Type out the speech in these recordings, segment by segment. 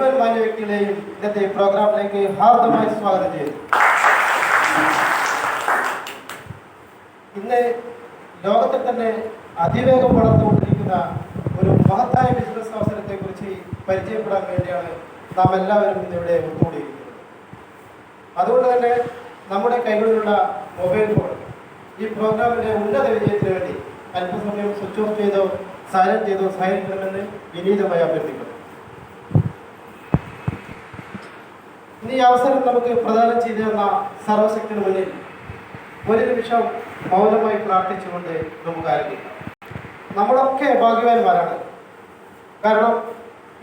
മുഴുവൻ മാന്യ വ്യക്തികളെയും ഇന്നത്തെ പ്രോഗ്രാമിലേക്ക് ഹാർദമായി സ്വാഗതം ചെയ്യുന്നു. ഇന്ന് ലോകത്തിൽ തന്നെ അതിവേഗം വളർന്നുകൊണ്ടിരിക്കുന്ന ഒരു മഹത്തായ ബിസിനസ് അവസരത്തെ കുറിച്ച് പരിചയപ്പെടാൻ വേണ്ടിയാണ് നാം എല്ലാവരും ഇന്നിവിടെ ഒത്തുകൂടിയിരിക്കുന്നത്. അതുകൊണ്ട് തന്നെ നമ്മുടെ കൈകളിലുള്ള മൊബൈൽ ഫോൺ ഈ പ്രോഗ്രാമിന്റെ ഉന്നത വിജയത്തിന് വേണ്ടി അല്പസമയം സ്വിച്ച് ഓഫ് ചെയ്തോ സൈലന്റ് ചെയ്തോ സഹായിക്കണമെന്ന് വിനീതമായി അഭ്യർത്ഥിക്കുന്നു. ഇനി ഈ അവസരം നമുക്ക് പ്രദാനം ചെയ്തു തന്ന സർവശക്തിന് മുന്നിൽ ഒരു നിമിഷം മൗനമായി പ്രാർത്ഥിച്ചുകൊണ്ട് നമുക്ക് ആരംഭിക്കാം. നമ്മളൊക്കെ ഭാഗ്യവാന്മാരാണ്. കാരണം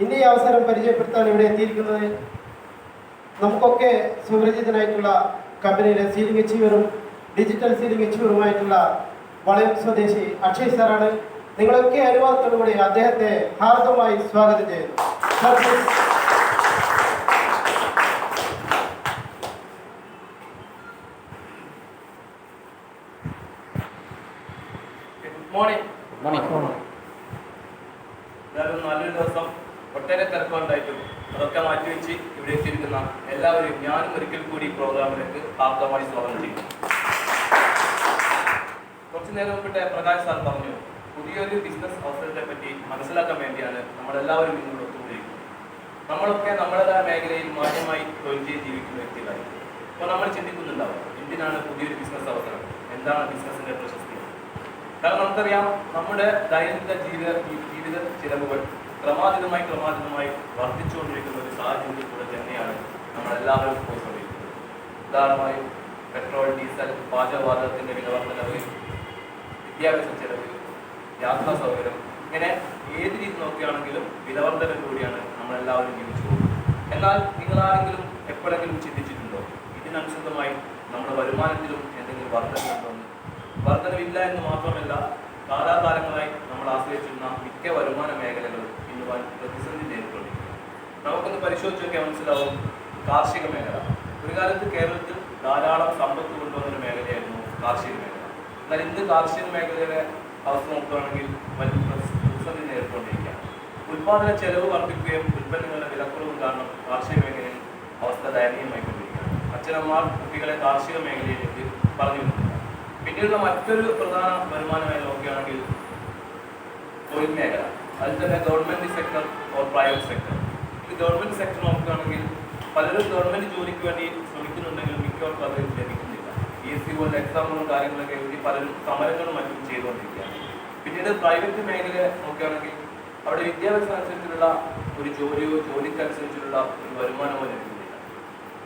ഇന്ന് ഈ അവസരം പരിചയപ്പെടുത്താൻ ഇവിടെ എത്തിയിരിക്കുന്നത് നമുക്കൊക്കെ സുപരിചിതനായിട്ടുള്ള കമ്പനിയിലെ സീലിംഗ് അച്ചീവറും ഡിജിറ്റൽ സീലിംഗ് അച്ചീവറുമായിട്ടുള്ള വളയം സ്വദേശി അക്ഷയ് സാറാണ്. നിങ്ങളൊക്കെ അനുവാദത്തോടുകൂടി അദ്ദേഹത്തെ ഹാർദമായി സ്വാഗതം ചെയ്യുന്നു. നല്ലൊരു ദിവസം ഒട്ടേറെ തിരക്കുണ്ടായിട്ടും അതൊക്കെ മാറ്റിവെച്ച് ഇവിടെ എത്തിയിരിക്കുന്ന എല്ലാവരും ഞാനും ഒരിക്കൽ കൂടി പ്രോഗ്രാമിലേക്ക് ഹാർദമായി സ്വാഗതം ചെയ്യും. കുറച്ചു നേരം മുമ്പിട്ട് പ്രകാശ് സാർ പറഞ്ഞു, പുതിയൊരു ബിസിനസ് അവസരത്തെ പറ്റി മനസ്സിലാക്കാൻ വേണ്ടിയാണ് നമ്മളെല്ലാവരും ഇങ്ങോട്ട് ഒത്തുകൂടിയിരിക്കുന്നത്. നമ്മളൊക്കെ നമ്മുടേതായ മേഖലയിൽ മാന്യമായി തൊഴിൽ ചെയ്ത് ജീവിക്കുന്ന വ്യക്തികളായി. അപ്പോൾ നമ്മൾ ചിന്തിക്കുന്നുണ്ടാവും, എന്തിനാണ് പുതിയൊരു ബിസിനസ് അവസരം, എന്താണ് ബിസിനസിന്റെ പ്രശസ്തി? കാരണം നമുക്കറിയാം, നമ്മുടെ ദൈനംദിന ജീവിത ചിലവുകൾ ക്രമാതീതമായി വർദ്ധിച്ചുകൊണ്ടിരിക്കുന്ന ഒരു സാഹചര്യത്തിൽ കൂടെ തന്നെയാണ് നമ്മളെല്ലാവരും പോയിക്കൊണ്ടിരിക്കുന്നത്. ഉദാഹരണമായും പെട്രോൾ, ഡീസൽ, പാചകവാതകത്തിന്റെ വിലവർദ്ധനവ്, വിദ്യാഭ്യാസ ചെലവ്, യാത്രാ സൗകര്യം, ഇങ്ങനെ ഏത് രീതി നോക്കുകയാണെങ്കിലും വിലവർദ്ധനം കൂടിയാണ് നമ്മളെല്ലാവരും ജീവിച്ചു പോകുന്നത്. എന്നാൽ നിങ്ങളാരെങ്കിലും എപ്പോഴെങ്കിലും ചിന്തിച്ചിട്ടുണ്ടോ ഇതിനനുസൃതമായി നമ്മുടെ വരുമാനത്തിലും എന്തെങ്കിലും വർധനവുണ്ടോന്ന്? വർധനവില്ല എന്ന് മാത്രമല്ല, കാലാകാലങ്ങളായി നമ്മൾ ആശ്രയിച്ചിരുന്ന മിക്ക വരുമാന മേഖലകളും ഇന്ന് പ്രതിസന്ധി നേരിട്ടുകൊണ്ടിരിക്കുന്നു. നമുക്കൊന്ന് പരിശോധിച്ച് നോക്കിയാൽ മനസ്സിലാവും, കാർഷിക മേഖല ഒരു കാലത്ത് കേരളത്തിൽ ധാരാളം സമ്പത്ത് കൊണ്ടുവന്നൊരു മേഖലയായിരുന്നു കാർഷിക മേഖല. എന്നാൽ ഇന്ന് കാർഷിക മേഖലയുടെ അവസ്ഥ നോക്കുകയാണെങ്കിൽ വലിയ പ്രതിസന്ധി നേരിട്ടുകൊണ്ടിരിക്കുകയാണ്. ഉൽപാദന ചെലവ് വർദ്ധിക്കുകയും ഉൽപ്പന്നങ്ങളുടെ വിലക്കുറവും കാരണം കാർഷിക മേഖലയിൽ അവസ്ഥ ദയനീയമായിക്കൊണ്ടിരിക്കുകയാണ്. അച്ഛനമ്മമാർ കുട്ടികളെ കാർഷിക മേഖലയിലേക്ക് പറഞ്ഞു വിടുന്നില്ല. പിന്നീടുള്ള മറ്റൊരു പ്രധാന വരുമാന മേഖല നോക്കുകയാണെങ്കിൽ തൊഴിൽ മേഖല, അതിൽ തന്നെ government sector or private sector. ഇത് ഗവൺമെന്റ് സെക്ടർ നോക്കുകയാണെങ്കിൽ പലരും ഗവൺമെന്റ് ജോലിക്ക് വേണ്ടി ശ്രമിക്കുന്നുണ്ടെങ്കിലും മിക്കവർക്കും അത് ലഭിക്കുന്നില്ല. PSC പോലുള്ള എക്സാമുകളും കാര്യങ്ങളൊക്കെ എഴുതി പലരും സമരങ്ങളും മറ്റും ചെയ്തുകൊണ്ടിരിക്കുകയാണ്. പിന്നീട് പ്രൈവറ്റ് മേഖല നോക്കുകയാണെങ്കിൽ അവിടെ വിദ്യാഭ്യാസം അനുസരിച്ചുള്ള ഒരു ജോലിയോ ജോലിക്കനുസരിച്ചുള്ള ഒരു വരുമാനമോ ലഭിക്കുന്നില്ല.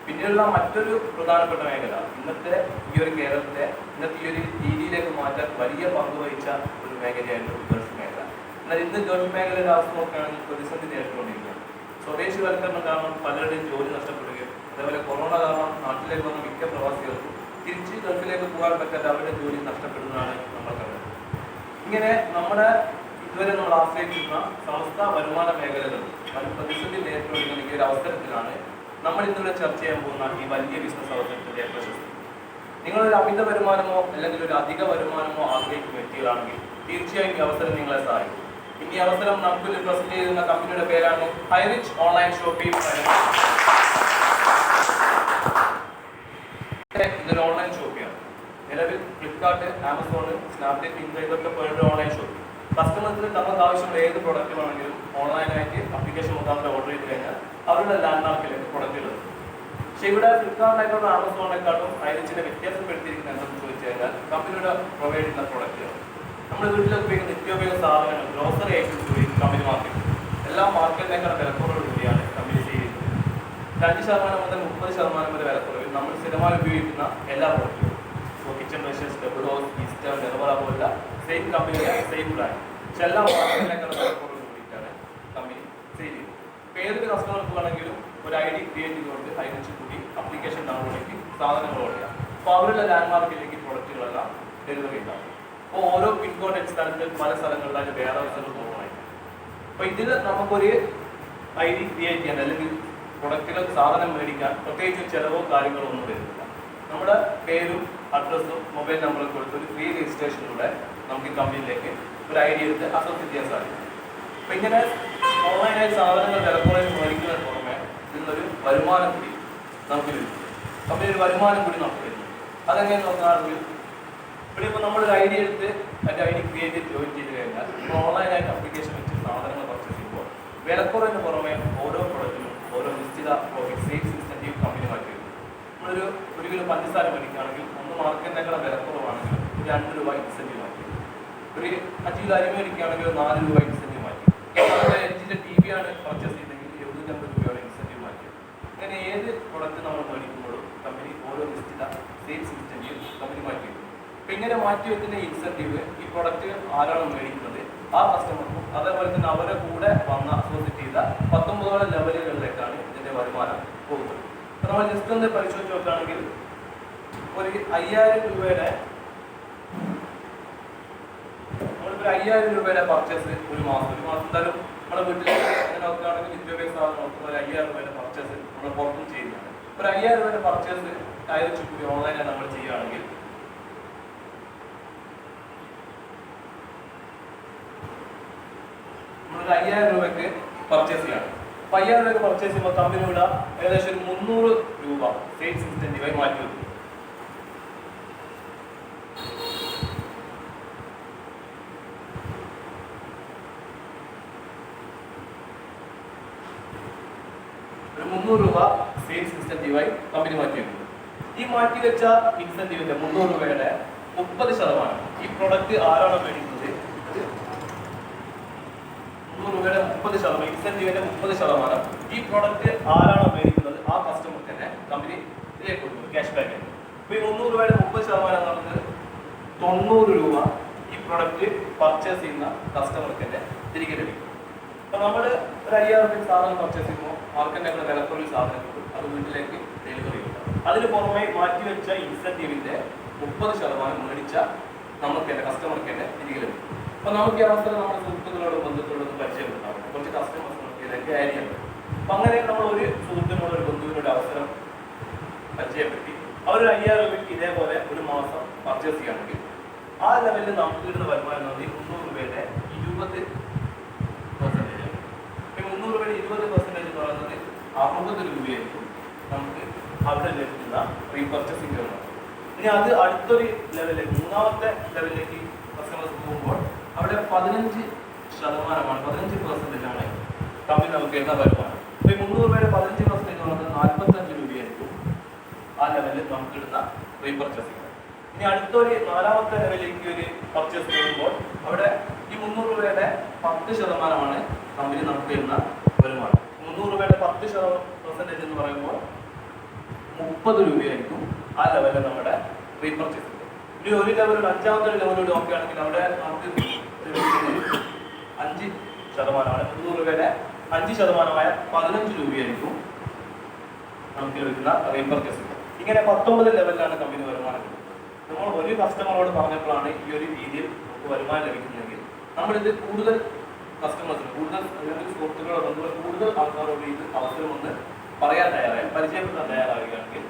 പിന്നീടുള്ള മറ്റൊരു പ്രധാനപ്പെട്ട മേഖല ഇന്നത്തെ ഈ ഒരു കേരളത്തെ ഇന്നത്തെ ഈ ഒരു രീതിയിലേക്ക് മാറ്റാൻ വലിയ പങ്ക് വഹിച്ച ഒരു മേഖലയായിരുന്നു ഗൾഫ് മേഖല. എന്നാൽ ഇന്ന് ഗൾഫ് മേഖലയുടെ അവസ്ഥ നോക്കുകയാണെങ്കിൽ പ്രതിസന്ധി നേരിട്ടുകൊണ്ടിരിക്കുകയാണ്. സ്വദേശിവൽക്കരണം കാരണം പലരുടെയും ജോലി നഷ്ടപ്പെടുകയും അതേപോലെ കൊറോണ കാരണം നാട്ടിലേക്ക് വന്ന മിക്ക പ്രവാസികൾക്കും തിരിച്ച് ഗൾഫിലേക്ക് പോകാൻ പറ്റാതെ അവരുടെ ജോലി നഷ്ടപ്പെടുന്നതാണ് നമ്മൾ കണ്ടത്. ഇങ്ങനെ നമ്മുടെ ഇതുവരെ നമ്മൾ ആശ്രയിച്ചിരുന്ന സമസ്ത വരുമാന മേഖലകൾ പ്രതിസന്ധി നേരിട്ടുകൊണ്ടിരിക്കുന്ന ഈ ഒരു അവസരത്തിലാണ് നമ്മൾ ഇന്നിവിടെ ചർച്ച ചെയ്യാൻ പോകുന്ന ഈ വലിയ ബിസിനസ് അവസരത്തിന്റെ പ്രശസ്തി. നിങ്ങളൊരു അമിത വരുമാനമോ അല്ലെങ്കിൽ ഒരു അധിക വരുമാനമോ ആഗ്രഹിക്കുന്ന വ്യക്തികളാണെങ്കിൽ തീർച്ചയായും ഈ അവസരം നിങ്ങളെ സഹായിക്കും. ഇനി അവസരം നമുക്ക് പ്രസന്റ് ചെയ്യുന്ന കമ്പനിയുടെ പേരാണ് ഹൈറിച്ച് ഓൺലൈൻ ഷോപ്പിംഗ്. ഇതൊരു ഓൺലൈൻ ഷോപ്പിംഗാണ്. നിലവിൽ ഫ്ലിപ്കാർട്ട്, ആമസോൺ, സ്നാപ്ഡീൽ, മിന്ത്ര ഇതൊക്കെ പോലുള്ള ഓൺലൈൻ ഷോപ്പിംഗ്. കസ്റ്റമേഴ്സിന് തങ്ങൾക്ക് ആവശ്യമുള്ള ഏത് പ്രൊഡക്റ്റ് വേണമെങ്കിലും ഓൺലൈനായിട്ട് അപ്ലിക്കേഷൻ മുഖാന്തരം ഓർഡർ ചെയ്ത് കഴിഞ്ഞാൽ അവരുടെ ലാൻഡ്മാർക്കിലേക്ക് പ്രൊഡക്റ്റുകൾ. പക്ഷെ ഇവിടെ ഫ്ലിപ്കാർട്ടിനെക്കാളും ആമസോണിനെക്കാളും ഹൈറിച്ചിനെ വ്യത്യാസപ്പെടുത്തിയിരിക്കുന്നത് എന്താണെന്ന് ചോദിച്ചു കഴിഞ്ഞാൽ കമ്പനിയുടെ പ്രൊവൈഡ് ചെയ്യുന്ന പ്രൊഡക്റ്റുകൾ. നമ്മുടെ വീട്ടിൽ ഉപയോഗിക്കുന്ന നിത്യോപയോഗ സാധനങ്ങൾ, ഗ്രോസറി ഐറ്റംസ് കൂടി കമ്പനി മാർക്കറ്റ് എല്ലാ മാർക്കറ്റിനേക്കാളും വിലക്കുറവ് കൂടിയാണ് കമ്പനി ചെയ്യുന്നത്. 5% മുതൽ 30% വരെ വിലക്കുറവിൽ നമ്മൾ സ്ഥിരമായി ഉപയോഗിക്കുന്ന എല്ലാ പ്രൊഡക്റ്റുകളും, കിച്ചൺ ബ്രഷസ്, ഡബിൾ ഹോസ്, ഈസ്റ്റർ, നെർവറ പോലുള്ള സെയിം കമ്പനിയുടെ സെയിം ബ്രാൻഡ്, പക്ഷെ എല്ലാ മാർക്കറ്റിനേക്കാളും വിലക്കുറവ് കൂടിയിട്ടാണ് കമ്പനി സെയിൽ ചെയ്യുന്നത്. ഇപ്പോൾ ഏതൊരു കസ്റ്റമർക്ക് വേണമെങ്കിലും ഒരു ID ക്രിയേറ്റ് ചെയ്തുകൊണ്ട് ഹൈറിച്ച് കൂടി അപ്ലിക്കേഷൻ ഡൗൺലോഡ് ചെയ്ത് സാധനങ്ങൾ ഓർഡർ ചെയ്യാം. അപ്പോൾ അവരുടെ ലാൻഡ്മാർക്കിലേക്ക് പ്രൊഡക്റ്റുകളെല്ലാം ഡെലിവറി ഉണ്ടാകും. അപ്പോൾ ഓരോ പിൻകോഡ് അടിസ്ഥാനത്തിൽ പല സ്ഥലങ്ങളിലായിട്ട് വേറെ അവസരങ്ങൾ പോകണമായിരിക്കും. അപ്പോൾ ഇതിൽ നമുക്കൊരു ID ക്രിയേറ്റ് ചെയ്യാൻ അല്ലെങ്കിൽ പ്രൊഡക്റ്റുകൾ സാധനം മേടിക്കാൻ പ്രത്യേകിച്ച് ചിലവോ കാര്യങ്ങളോ ഒന്നും വരുന്നില്ല. നമ്മുടെ പേരും അഡ്രസ്സും മൊബൈൽ നമ്പറും കൊടുത്ത് ഒരു ഫ്രീ രജിസ്ട്രേഷനിലൂടെ നമുക്ക് ഈ കമ്പനിയിലേക്ക് ഒരു ID എടുത്ത് അസോസിയേറ്റ് ചെയ്യാൻ സാധിക്കും. അപ്പോൾ ഇങ്ങനെ ഓൺലൈനായി സാധനങ്ങൾ വിലക്കുറവിൽ മേടിക്കുന്നതിന് പുറമെ വരുമാനം കൂടി നമുക്ക് ലഭിക്കും. കമ്പനി ഒരു വരുമാനം കൂടി നമുക്ക് ലഭിക്കും. അതെങ്ങനെ നോക്കുകയാണെങ്കിൽ ഇവിടെ ഇപ്പോൾ നമ്മളൊരു ഐഡി എടുത്ത് അതിൻ്റെ ഐഡി ക്രിയേറ്റ് ചെയ്ത് ജോയിൻ ചെയ്ത് കഴിഞ്ഞാൽ ഇപ്പോൾ ഓൺലൈനായിട്ട് അപ്ലിക്കേഷൻ വെച്ച് സാധനങ്ങൾ പർച്ചേസ് ചെയ്യുമ്പോൾ വിലക്കുറവിന് പുറമെ ഓരോ പ്രൊഡക്റ്റിനും ഓരോ നിശ്ചിത സെയിൽസ് ഇൻസെൻറ്റീവ് കമ്പനി മാറ്റി വരും. നമ്മളൊരു 1 കിലോ പഞ്ചസാര മേടിക്കുകയാണെങ്കിൽ ഒന്ന് മാർക്കറ്റിനേക്കാൾ വിലക്കുറവാണെങ്കിൽ 2 രൂപ ഇൻസെൻറ്റീവ് മാറ്റി വരും. ഒരു 5 കിലോ അരി മേടിക്കുകയാണെങ്കിൽ 4 രൂപ ഇൻസെൻറ്റീവ് മാറ്റി വരും. LGയുടെ TV ആണ് പർച്ചേസ് ചെയ്തെങ്കിൽ 75 രൂപയുടെ ഇൻസെൻറ്റീവ് മാറ്റി വരും. അങ്ങനെ ഏത് പ്രൊഡക്റ്റ് നമ്മൾ മേടിക്കുമ്പോഴും കമ്പനി ഓരോ നിശ്ചിത സെയിൽസ് ഇൻസെൻറ്റീവ് കമ്പനി മാറ്റി വരും. അപ്പം ഇങ്ങനെ മാറ്റി വെക്കുന്ന ഇൻസെൻറ്റീവ് ഈ പ്രൊഡക്റ്റ് ആരാണ് മേടിക്കുന്നത് ആ കസ്റ്റമർക്കും അതേപോലെ തന്നെ അവരെ കൂടെ വന്ന അസോസിയേറ്റ് ചെയ്ത 19 ലെവലുകളിലേക്കാണ് ഇതിൻ്റെ വരുമാനം പോകുന്നത്. അപ്പം നമ്മൾ ജസ്റ്റ് ഒന്ന് പരിശോധിച്ച് നോക്കുകയാണെങ്കിൽ ഒരു 5000 രൂപയുടെ നമ്മളിപ്പോൾ 5000 രൂപയുടെ പർച്ചേസ് ഒരു മാസം എന്തായാലും നമ്മുടെ വീട്ടിൽ അങ്ങനെ നോക്കുകയാണെങ്കിൽ വിദ്യാഭ്യാസ നോക്കുന്ന 5000 രൂപയുടെ പർച്ചേസ് നമ്മൾ പുറത്തും ചെയ്യുന്നതാണ്. ഒരു 5000 രൂപയുടെ പർച്ചേസ് ആയിരത്തി കൂടി ഓൺലൈനായി നമ്മൾ ചെയ്യുകയാണെങ്കിൽ നമ്മളൊരു 5000 രൂപയ്ക്ക് പർച്ചേസ് ചെയ്യണം. അപ്പം 5000 രൂപയ്ക്ക് പർച്ചേസ് ചെയ്യുമ്പോൾ കമ്പനി ഇവിടെ ഏകദേശം ഒരു 300 രൂപ സെയിൽസ് ഇൻസെൻറ്റീവായി മാറ്റി വെക്കും. ഒരു 300 രൂപ സെയിൽസ് ഇൻസെൻറ്റീവായി കമ്പനി മാറ്റി വെക്കും. ഈ മാറ്റി വെച്ച ഇൻസെൻറ്റീവിന്റെ 300 രൂപയുടെ 30% ഈ പ്രൊഡക്റ്റ് ആരാണോ മേടിക്കുന്നത് 300 രൂപയുടെ 30% ഇൻസെൻറ്റീവിന്റെ 30% ഈ പ്രൊഡക്റ്റ് ആരാണോ മേടിക്കുന്നത് ആ കസ്റ്റമർക്ക് തന്നെ കമ്പനി ഇതിലേക്ക് കൊടുക്കും ക്യാഷ് ബാക്ക്. അപ്പോൾ ഈ 300 രൂപയുടെ 30% എന്ന് പറയുന്നത് 90 രൂപ ഈ പ്രൊഡക്റ്റ് പർച്ചേസ് ചെയ്യുന്ന കസ്റ്റമർക്ക് തന്നെ തിരികെ ലഭിക്കും. അപ്പോൾ നമ്മൾ ഒരു 5000 രൂപ സാധനം പർച്ചേസ് ചെയ്യുമ്പോൾ മാർക്കറ്റിൻ്റെ വിലക്കുറവിൽ സാധനം കിട്ടും, അത് വീട്ടിലേക്ക് ഡെലിവറി കിട്ടും. അതിന് പുറമെ മാറ്റിവെച്ച ഇൻസെൻറ്റീവിന്റെ 30% മേടിച്ച നമുക്ക് തന്നെ കസ്റ്റമർക്ക് തന്നെ തിരികെ ലഭിക്കും. അപ്പോൾ നമുക്ക് ഈ അവസരം നമ്മുടെ സുഹൃത്തുക്കളോടും ബന്ധുക്കളോടും പരിചയപ്പെടുത്താം. കുറച്ച് കസ്റ്റമേഴ്സ് നമുക്ക് ഇതൊക്കെ ആയിരിക്കും. അപ്പം അങ്ങനെ നമ്മൾ ഒരു സുഹൃത്തിനോട് ഒരു ബന്ധുവിനോട് അവസരം പരിചയപ്പെടുത്തി അവർ 5000 രൂപയ്ക്ക് ഇതേപോലെ ഒരു മാസം പർച്ചേസ് ചെയ്യുകയാണെങ്കിൽ ആ ലെവലിൽ നമുക്ക് കിട്ടുന്ന വരുമാനം എന്ന് 300 രൂപയുടെ 20%. ഈ 300 രൂപയുടെ 20% എന്ന് പറയുന്നത് 60 രൂപയായിരിക്കും നമുക്ക് അവിടെ ലഭിക്കുന്ന റീപർച്ചേസിംഗ് വരുന്നത്. ഇനി അത് അടുത്തൊരു ലെവലിലേക്ക് 3ാമത്തെ ലെവലിലേക്ക് കസ്റ്റമേഴ്സ് പോകുമ്പോൾ അവിടെ 15%, 15% കമ്പനി നമുക്ക് വരുന്ന വരുമാനം. അപ്പോൾ ഈ 300 രൂപയുടെ 15% എന്ന് പറയുന്നത് 45 രൂപയായിരിക്കും ആ ലെവലിൽ നമുക്ക് കിട്ടുന്ന റീപർച്ചേസിംഗ്. ഇനി അടുത്തൊരു 4ാമത്തെ ലെവലിലേക്ക് ഒരു പർച്ചേസ് ചെയ്യുമ്പോൾ അവിടെ ഈ 300 രൂപയുടെ 10% കമ്പനി നമുക്ക് തരുന്ന വരുമാനം. 300 രൂപയുടെ 10% എന്ന് പറയുമ്പോൾ 30 രൂപയായിരിക്കും ആ ലെവലിൽ നമ്മുടെ റീപർച്ചേസ്. ഇനി ഒരു ലെവൽ 5ാമത്തെ ലെവലോട് നോക്കുകയാണെങ്കിൽ അവിടെ നമുക്ക് 5% 300 രൂപയുടെ 5%-ആയ 15 രൂപയായിരിക്കും നമുക്ക് ലഭിക്കുന്ന റീപർച്ചേസ്. ഇങ്ങനെ 19 ലെവലിലാണ് കമ്പനി വരുമാനം. നമ്മൾ ഒരു കസ്റ്റമറോട് പറഞ്ഞപ്പോഴാണ് ഈ ഒരു രീതിയിൽ നമുക്ക് വരുമാനം ലഭിക്കുന്നതെങ്കിൽ നമ്മളിത് കൂടുതൽ കസ്റ്റമേഴ്സിന് കൂടുതൽ സുഹൃത്തുക്കളോ ബന്ധുക്കളോ കൂടുതൽ ആൾക്കാരോട് ഇത് അവസരം ഒന്ന് പറയാൻ തയ്യാറായി പരിചയപ്പെടുത്താൻ തയ്യാറാവുകയാണെങ്കിൽ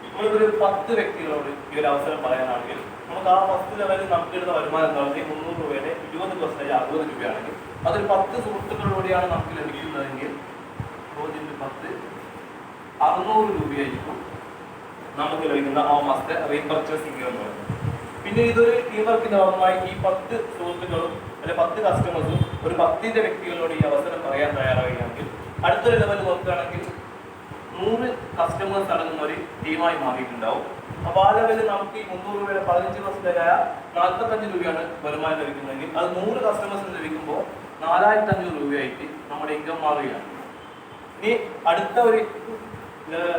നമ്മളിതൊരു 10 വ്യക്തികളോട് ഈ ഒരു അവസരം പറയാനാണെങ്കിൽ നമുക്ക് ആ 10 ലെവലിൽ നമുക്ക് കിട്ടുന്ന വരുമാനം എന്ന് പറയുന്നത് 300 രൂപയുടെ 20% 60 രൂപയാണെങ്കിൽ അതൊരു 10 സുഹൃത്തുക്കളോടെയാണ് നമുക്ക് ലഭിക്കുന്നതെങ്കിൽ 10 600 രൂപയായിരിക്കും നമുക്ക് ലഭിക്കുന്ന ആ മാസത്തെ റീപർച്ചേസിംഗ് എന്ന് പറയുന്നത്. പിന്നെ ഇതൊരു ടീം വർക്കിന്റെ ഭാഗമായി ഈ 10 സുഹൃത്തുക്കളും അല്ലെങ്കിൽ 10 കസ്റ്റമേഴ്സും ഒരു 10 വ്യക്തികളോട് ഈ അവസരം പറയാൻ തയ്യാറാവുകയാണെങ്കിൽ അടുത്തൊരു ലെവൽ നോക്കുകയാണെങ്കിൽ 100 കസ്റ്റമേഴ്സ് അടങ്ങുന്ന ഒരു ടീമായി മാറിയിട്ടുണ്ടാവും. അപ്പോൾ ആ ലെവലിൽ നമുക്ക് ഈ 300 രൂപയുടെ 15%-ആയ 45 രൂപയാണ് വരുമാനം ലഭിക്കുന്നതെങ്കിൽ അത് 100 കസ്റ്റമേഴ്സിന് ലഭിക്കുമ്പോൾ 4500 രൂപയായിട്ട് നമ്മുടെ ഇൻകം മാറുകയാണ്. ഇനി അടുത്ത ഒരു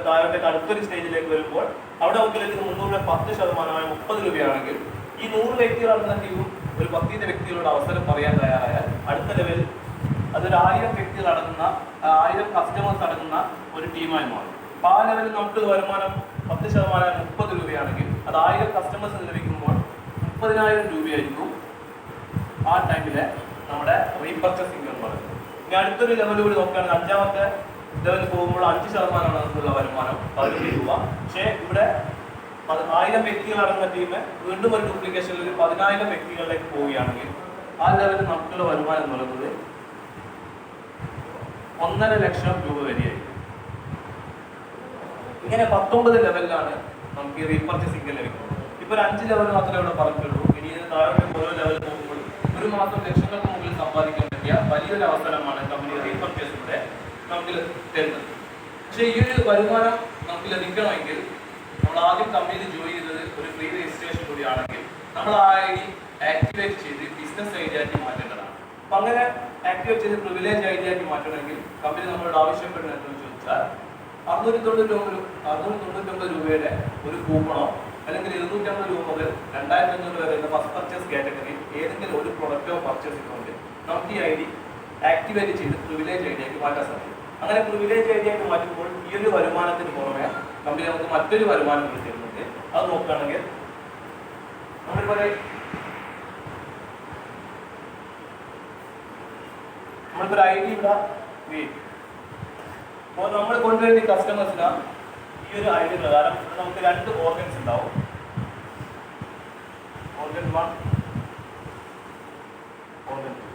താഴോട്ടേക്ക് അടുത്തൊരു സ്റ്റേജിലേക്ക് വരുമ്പോൾ അവിടെ നമുക്ക് ലഭിക്കുന്ന 300 രൂപ 10%-ആയ 30 രൂപയാണെങ്കിൽ ഈ 100 വ്യക്തികൾ അടങ്ങുന്ന ടീമും ഒരു 10 വ്യക്തികളോട് അവസരം പറയാൻ തയ്യാറായാൽ അടുത്ത ലെവലിൽ അതൊരു 1000 വ്യക്തികൾ അടങ്ങുന്ന 1000 കസ്റ്റമേഴ്സ് അടങ്ങുന്ന ഒരു ടീമായി മാറും. അപ്പോൾ ആ ലെവലിൽ നമുക്ക് വരുമാനം 10%-ആയ 30 രൂപയാണെങ്കിൽ അത് 1000 കസ്റ്റമേഴ്സിന് ലഭിക്കുമ്പോൾ 30,000 രൂപയായിരിക്കും ആ ടൈമിലെ നമ്മുടെ റീപർച്ചേസിംഗ് എന്ന് പറയുന്നത്. ഇനി അടുത്തൊരു ലെവൽ കൂടി നോക്കുകയാണെങ്കിൽ 5ാമത്തെ ലെവലിൽ പോകുമ്പോൾ 5%-ആണ് നമുക്കുള്ള വരുമാനം 15 രൂപ. പക്ഷേ ഇവിടെ 1000 വ്യക്തികൾ അടങ്ങുന്ന ടീം വീണ്ടും ഒരു ഡ്യൂപ്ലിക്കേഷനിൽ 10,000 വ്യക്തികളിലേക്ക് പോവുകയാണെങ്കിൽ ആ ലെവലിൽ നമുക്കുള്ള വരുമാനം എന്ന് പറയുന്നത് 1,50,000 രൂപ വരെയായിരിക്കും. ഇങ്ങനെ 19 ലെവലിലാണ് നമുക്ക് ഈ റീപർച്ചേസ് ഇൻകം ലഭിക്കുന്നത്. ഇപ്പോൾ ഒരു 5 ലെവൽ മാത്രമേ ഇവിടെ പറഞ്ഞിട്ടുള്ളൂ. ഇനി ഇതിന് താഴെ ഓരോ ലെവൽ പോകുമ്പോൾ ഒരു മാസം ലക്ഷങ്ങൾക്ക് മുകളിൽ സമ്പാദിക്കാൻ പറ്റിയ വലിയൊരു അവസരമാണ് കമ്പനി റീപർച്ചേസിലൂടെ നമുക്ക് തരുന്നത്. പക്ഷേ ഈ ഒരു വരുമാനം നമുക്ക് ലഭിക്കണമെങ്കിൽ നമ്മൾ ആദ്യം കമ്പനിയിൽ ജോയിൻ ചെയ്തത് ഒരു ഫ്രീ രജിസ്ട്രേഷൻ കൂടിയാണെങ്കിൽ നമ്മൾ ആ ഐ ഡി ആക്ടിവേറ്റ് ചെയ്ത് ബിസിനസ് ഐ ഡി ആക്കി മാറ്റേണ്ടതാണ്. അപ്പം അങ്ങനെ ആക്ടിവേറ്റ് ചെയ്ത് പ്രിവിലേജ് ഐ ഡി ആക്കി മാറ്റണമെങ്കിൽ കമ്പനി നമ്മളോട് ആവശ്യപ്പെടുന്നത് എന്താണെന്ന് ചോദിച്ചാൽ 699 രൂപയുടെ ഒരു കൂപ്പണോ അല്ലെങ്കിൽ 250 രൂപ മുതൽ 2500 വരെ ഫസ്റ്റ് പർച്ചേസ് കാറ്റഗറിയിൽ ഏതെങ്കിലും ഒരു പ്രൊഡക്റ്റോ പർച്ചേസ് ചെയ്തുകൊണ്ട് നമുക്ക് ഈ ഐ ഡി ആക്ടിവേറ്റ് ചെയ്ത് പ്രിവിലേജ് ഐ ഡി ആക്കി മാറ്റാൻ സാധിക്കും. അങ്ങനെ പ്രിവിലേജ് ഐ ഡി ആക്കി മാറ്റുമ്പോൾ ഈ ഒരു വരുമാനത്തിന് പുറമെ കമ്പനി നമുക്ക് മറ്റൊരു വരുമാനം കൂടി തരുന്നുണ്ട്. അത് നോക്കുകയാണെങ്കിൽ നമ്മളിപ്പോൾ ഐ ഡി ഇവിടെ അപ്പോൾ നമ്മൾ കൊണ്ടുവരുന്ന ഈ കസ്റ്റമേഴ്സിന് ഈ ഒരു ഐ ഡി പ്രകാരം നമുക്ക് 2 ഓർഗൻസ് ഉണ്ടാവും. Organ 1, organ 2.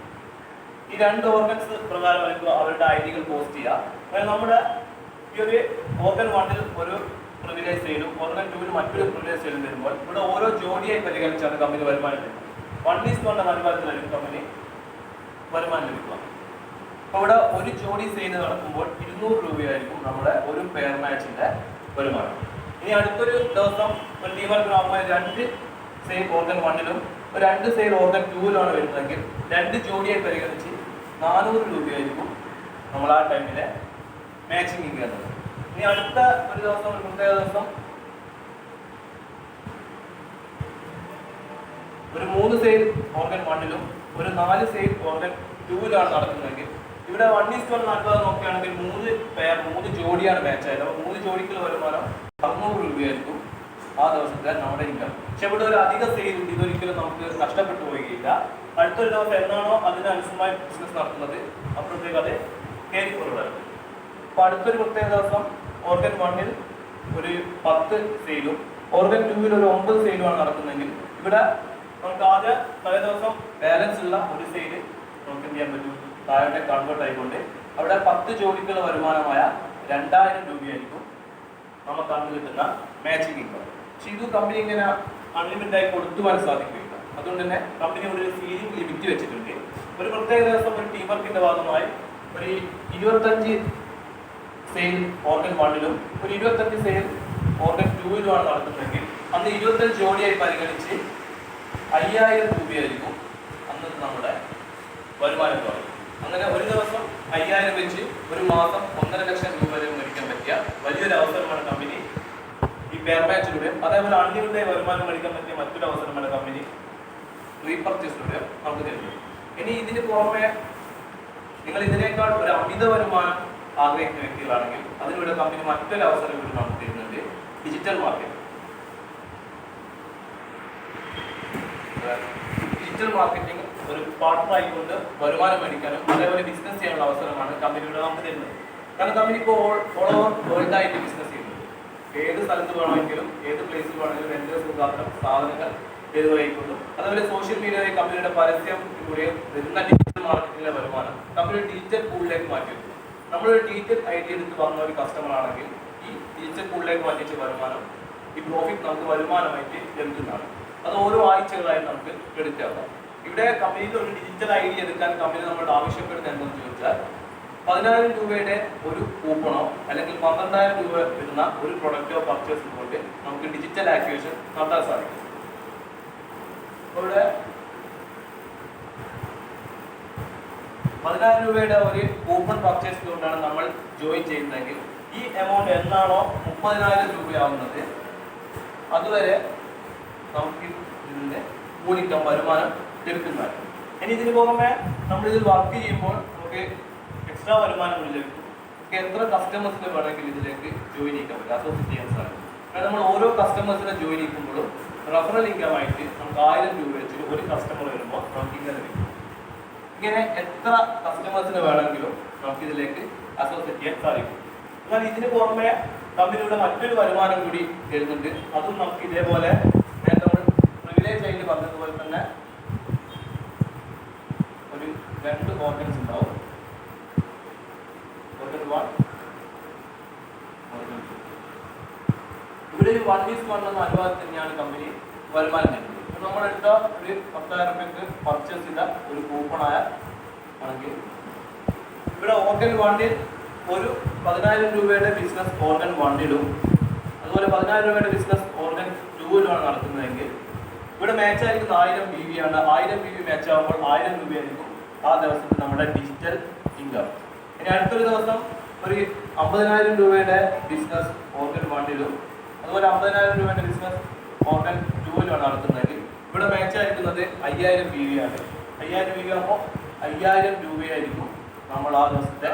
ഈ 2 ഓർഗൻസ് പ്രകാരമായിരിക്കും അവരുടെ ഐ ഡികൾ പോസ്റ്റ് ചെയ്യുക. അതായത് നമ്മുടെ ഈ ഒരു ഓർഗൻ 1-ൽ ഒരു പ്രിവിലേജ് സെയിലും ഓർഗൻ 2-ൽ മറ്റൊരു പ്രിവിലേജ് സെയിലും വരുമ്പോൾ ഇവിടെ ഓരോ ജോഡിയായി പരിഗണിച്ചാണ് കമ്പനി വരുമാനം ലഭിക്കുന്നത്. 1:1 അനുപാതത്തിലായിരിക്കും കമ്പനി വരുമാനം ലഭിക്കുക. അപ്പോൾ ഇവിടെ ഒരു ജോഡി സെയിൽ നടക്കുമ്പോൾ 200 രൂപയായിരിക്കും നമ്മുടെ ഒരു പെയർ മാച്ചിന്റെ വരുമാനം. ഇനി അടുത്തൊരു ദിവസം ഒരു ടീം വർക്ക് ആകുമ്പോൾ 2 സെയിൽ ഓർഗൻ 1-ലും 2 സെയിൽ ഓർഗൻ 2-ലാണ് വരുന്നതെങ്കിൽ 2 ജോഡിയായി പരിഗണിച്ച് 400 രൂപയായിരിക്കും നമ്മൾ ആ ടൈമിലെ മാച്ചിങ് ഇരിക്കുന്നത്. ഇനി അടുത്ത ഒരു ദിവസം ഒരു പ്രത്യേക ദിവസം ഒരു 3 സെയിൽ ഓർഗൻ 1-ലും ഒരു 4 സെയിൽ ഓർഗൻ 2-ലാണ് നടക്കുന്നതെങ്കിൽ ഇവിടെ 1:1 അനുപാതം നോക്കുകയാണെങ്കിൽ 3 ജോഡിയാണ് മാച്ച് ആയത്. അപ്പോൾ 3 ജോഡിക്കുള്ള വരുമാനം 600 രൂപയായിരിക്കും ആ ദിവസത്തെ നമ്മുടെ ഇൻകം. പക്ഷെ ഇവിടെ ഒരു അധിക സെയിൽ ഉണ്ട്, ഇതൊരിക്കലും നമുക്ക് നഷ്ടപ്പെട്ടു പോവുകയില്ല. അടുത്തൊരു ദിവസം എന്നാണോ അതിനനുസൃതമായി ബിസിനസ് നടത്തുന്നത് അപ്പോഴത്തേക്ക് അത് കയറി ഫോർവേഡ്. അപ്പോൾ അടുത്തൊരു പ്രത്യേക ദിവസം ഓർഗൻ 1-ൽ ഒരു 10 സെയിലും ഓർഗൻ 2-ൽ ഒരു 9 സെയിലുമാണ് നടക്കുന്നതെങ്കിൽ ഇവിടെ നമുക്ക് ആദ്യ തലേ ദിവസം ബാലൻസ് ഉള്ള ഒരു സെയില് നമുക്ക് എന്ത് ചെയ്യാൻ പറ്റും, താഴെ കൺവേർട്ട് ആയിക്കൊണ്ട് അവിടെ 10 ജോഡിക്കുള്ള വരുമാനമായ 2000 രൂപയായിരിക്കും നമുക്ക് അന്ന് കിട്ടുന്ന മാച്ചിങ് ഇൻകം. പക്ഷെ ഇത് കമ്പനി ഇങ്ങനെ അൺലിമിറ്റഡ് ആയി കൊടുത്തു പോകാൻ സാധിക്കില്ല. അതുകൊണ്ട് തന്നെ കമ്പനി ഒരു സീലിംഗ് ലിമിറ്റ് വെച്ചിട്ടുണ്ട്. ഒരു പ്രത്യേക ദിവസം ഒരു ടീം വർക്കിന്റെ ഭാഗമായി ഒരു 25 സെയിൽ ഓർഗൻ 1-ലും ഒരു 25 സെയിൽ ഓർഗൻ 2-ലുമാണ് നടത്തുന്നതെങ്കിൽ അന്ന് 25 ജോഡിയായി പരിഗണിച്ച് 5000 രൂപയായിരിക്കും അന്ന് നമ്മുടെ വരുമാനം തുടങ്ങും. അങ്ങനെ ഒരു ദിവസം 5000 വെച്ച് ഒരു മാസം 1.5 ലക്ഷം രൂപ വരെ മേടിക്കാൻ പറ്റിയ വലിയൊരു അവസരമാണ് കമ്പനി ഈ പെയർ മാച്ചിലൂടെ. അതേപോലെ അൺലിമിറ്റഡ് വരുമാനം മേടിക്കാൻ പറ്റിയ മറ്റൊരു അവസരമാണ് കമ്പനി റീപർച്ചേസിലൂടെ നമുക്ക് തരുന്നത്. ഇനി ഇതിന് പുറമെ നിങ്ങൾ ഇതിനേക്കാൾ ഒരു അമിത വരുമാനം ആഗ്രഹിക്കുന്ന വ്യക്തികളാണെങ്കിൽ അതിലൂടെ കമ്പനി മറ്റൊരു അവസരം കൂടി നമുക്ക് തരുന്നുണ്ട്, ഡിജിറ്റൽ മാർക്കറ്റിംഗ്. ഡിജിറ്റൽ മാർക്കറ്റിംഗ് ഒരു പാർട്ണർ ആയിക്കൊണ്ട് വരുമാനം മേടിക്കാനും അതേപോലെ ബിസിനസ് ചെയ്യാനുള്ള അവസരമാണ് കമ്പനിയുടെ നമുക്ക് തരുന്നത്. കാരണം കമ്പനി ഇപ്പോൾ ഓൾ ഓവർ വേൾഡ് ആയിട്ട് ബിസിനസ് ചെയ്യുന്നുണ്ട്. ഏത് സ്ഥലത്ത് വേണമെങ്കിലും ഏത് പ്ലേസിൽ വേണമെങ്കിലും വെൻഡേഴ്സ് മുഖാന്തരം സാധനങ്ങൾ ഏതുവരെക്കൊണ്ടും അതേപോലെ സോഷ്യൽ മീഡിയയിൽ കമ്പനിയുടെ പരസ്യം കൂടെ വരുന്ന ഡിജിറ്റൽ മാർക്കറ്റിംഗിലെ വരുമാനം കമ്പനി ഡിജിറ്റൽ പൂളിലേക്ക് മാറ്റി വെക്കും. നമ്മളൊരു ഡിജിറ്റൽ ഐ ഡി എടുത്ത് വന്ന ഒരു കസ്റ്റമർ ആണെങ്കിൽ ഈ ഡിജിറ്റൽ പൂളിലേക്ക് മാറ്റിച്ച വരുമാനം ഈ പ്രോഫിറ്റ് നമുക്ക് വരുമാനമായിട്ട് ലഭിക്കുന്നതാണ്. അത് ഓരോ ആഴ്ചകളായി നമുക്ക് ക്രെഡിറ്റ് ആക്കാം. ഇവിടെ കമ്പനിയിൽ ഒരു ഡിജിറ്റൽ ഐ ഡി എടുക്കാൻ കമ്പനി നമ്മളോട് ആവശ്യപ്പെടുന്നത് എന്താണെന്ന് ചോദിച്ചാൽ 10000 രൂപയുടെ ഒരു കൂപ്പണോ അല്ലെങ്കിൽ 12000 രൂപ വരുന്ന ഒരു പ്രൊഡക്റ്റോ പർച്ചേസ് ചെയ്തുകൊണ്ട് നമുക്ക് ഡിജിറ്റൽ ആക്ടിവേഷൻ നടത്താൻ സാധിക്കും. ഇവിടെ 10000 രൂപയുടെ ഒരു കൂപ്പൺ പർച്ചേസ് ചെയ്തുകൊണ്ടാണ് നമ്മൾ ജോയിൻ ചെയ്യുന്നതെങ്കിൽ ഈ എമൗണ്ട് എന്നാണോ 30000 രൂപയാവുന്നത് അതുവരെ നമുക്ക് ഇതിന്റെ കൂലിക്കം വരുമാനം ലഭിക്കുന്നതാണ്. ഇനി ഇതിന് പുറമെ നമ്മൾ ഇതിൽ വർക്ക് ചെയ്യുമ്പോൾ നമുക്ക് എക്സ്ട്രാ വരുമാനം കൂടി ലഭിക്കും. എത്ര കസ്റ്റമേഴ്സിനെ വേണമെങ്കിൽ ഇതിലേക്ക് ജോയിൻ ചെയ്യാൻ പറ്റും, അസോസിയേറ്റ് ചെയ്യാൻ സാധിക്കും. കാരണം നമ്മൾ ഓരോ കസ്റ്റമേഴ്സിനെ ജോയിൻ ചെയ്യുമ്പോഴും റഫറൽ ഇൻകമായിട്ട് നമുക്ക് 1000 രൂപ വെച്ച് ഒരു കസ്റ്റമർ വരുമ്പോൾ നമുക്ക് ഇങ്ങനെ ലഭിക്കും. ഇങ്ങനെ എത്ര കസ്റ്റമേഴ്സിന് വേണമെങ്കിലും നമുക്ക് ഇതിലേക്ക് അസോസിയേറ്റ് ചെയ്യാൻ സാധിക്കും. എന്നാൽ ഇതിന് പുറമെ കമ്പനിയുടെ മറ്റൊരു വരുമാനം കൂടി വരുന്നുണ്ട്. അതും നമുക്ക് ഇതേപോലെ നമ്മൾ പ്രിവിലേജ് ആയിട്ട് പറഞ്ഞതുപോലെ തന്നെ ഒരു 2 ഓർഗൻസ് ഉണ്ടാവും. Organ 1, organ 2. ഇവിടെ ഒരു 1:1 എന്ന അനുപാതത്തിൽ തന്നെയാണ് കമ്പനി വരുമാനം നേടുന്നത്. നമ്മളെടുത്ത ഒരു 10,000 രൂപയ്ക്ക് പർച്ചേസ് ചെയ്ത ഒരു കൂപ്പണായ ആണെങ്കിൽ ഇവിടെ ഓർഗൻ 1-ൽ ഒരു 10,000 രൂപയുടെ ബിസിനസ് ഓർഗൻ 1-ലും അതുപോലെ 10,000 രൂപയുടെ ബിസിനസ് ഓർഗൻ 2-ലുമാണ് നടത്തുന്നതെങ്കിൽ ഇവിടെ മാച്ച് ആയിരിക്കുന്ന 1000 PV ആണ്. 1000 PV മാച്ച് ആകുമ്പോൾ 1000 രൂപയായിരിക്കും ആ ദിവസത്തെ നമ്മുടെ ഡിജിറ്റൽ ഇൻകം. ഇനി അടുത്തൊരു ദിവസം ഒരു 50,000 രൂപയുടെ ബിസിനസ് ഓർഗൻ 1-ലും അതുപോലെ 50,000 രൂപയുടെ ബിസിനസ് ഓർഗൻ 2-ലുമാണ് നടത്തുന്നതെങ്കിൽ ഇവിടെ മാച്ച് ആയിരിക്കുന്നത് 5000 PV ആണ്. 5000 PV ആകുമ്പോൾ 5000 രൂപയായിരിക്കും നമ്മൾ ആ ദിവസത്തെ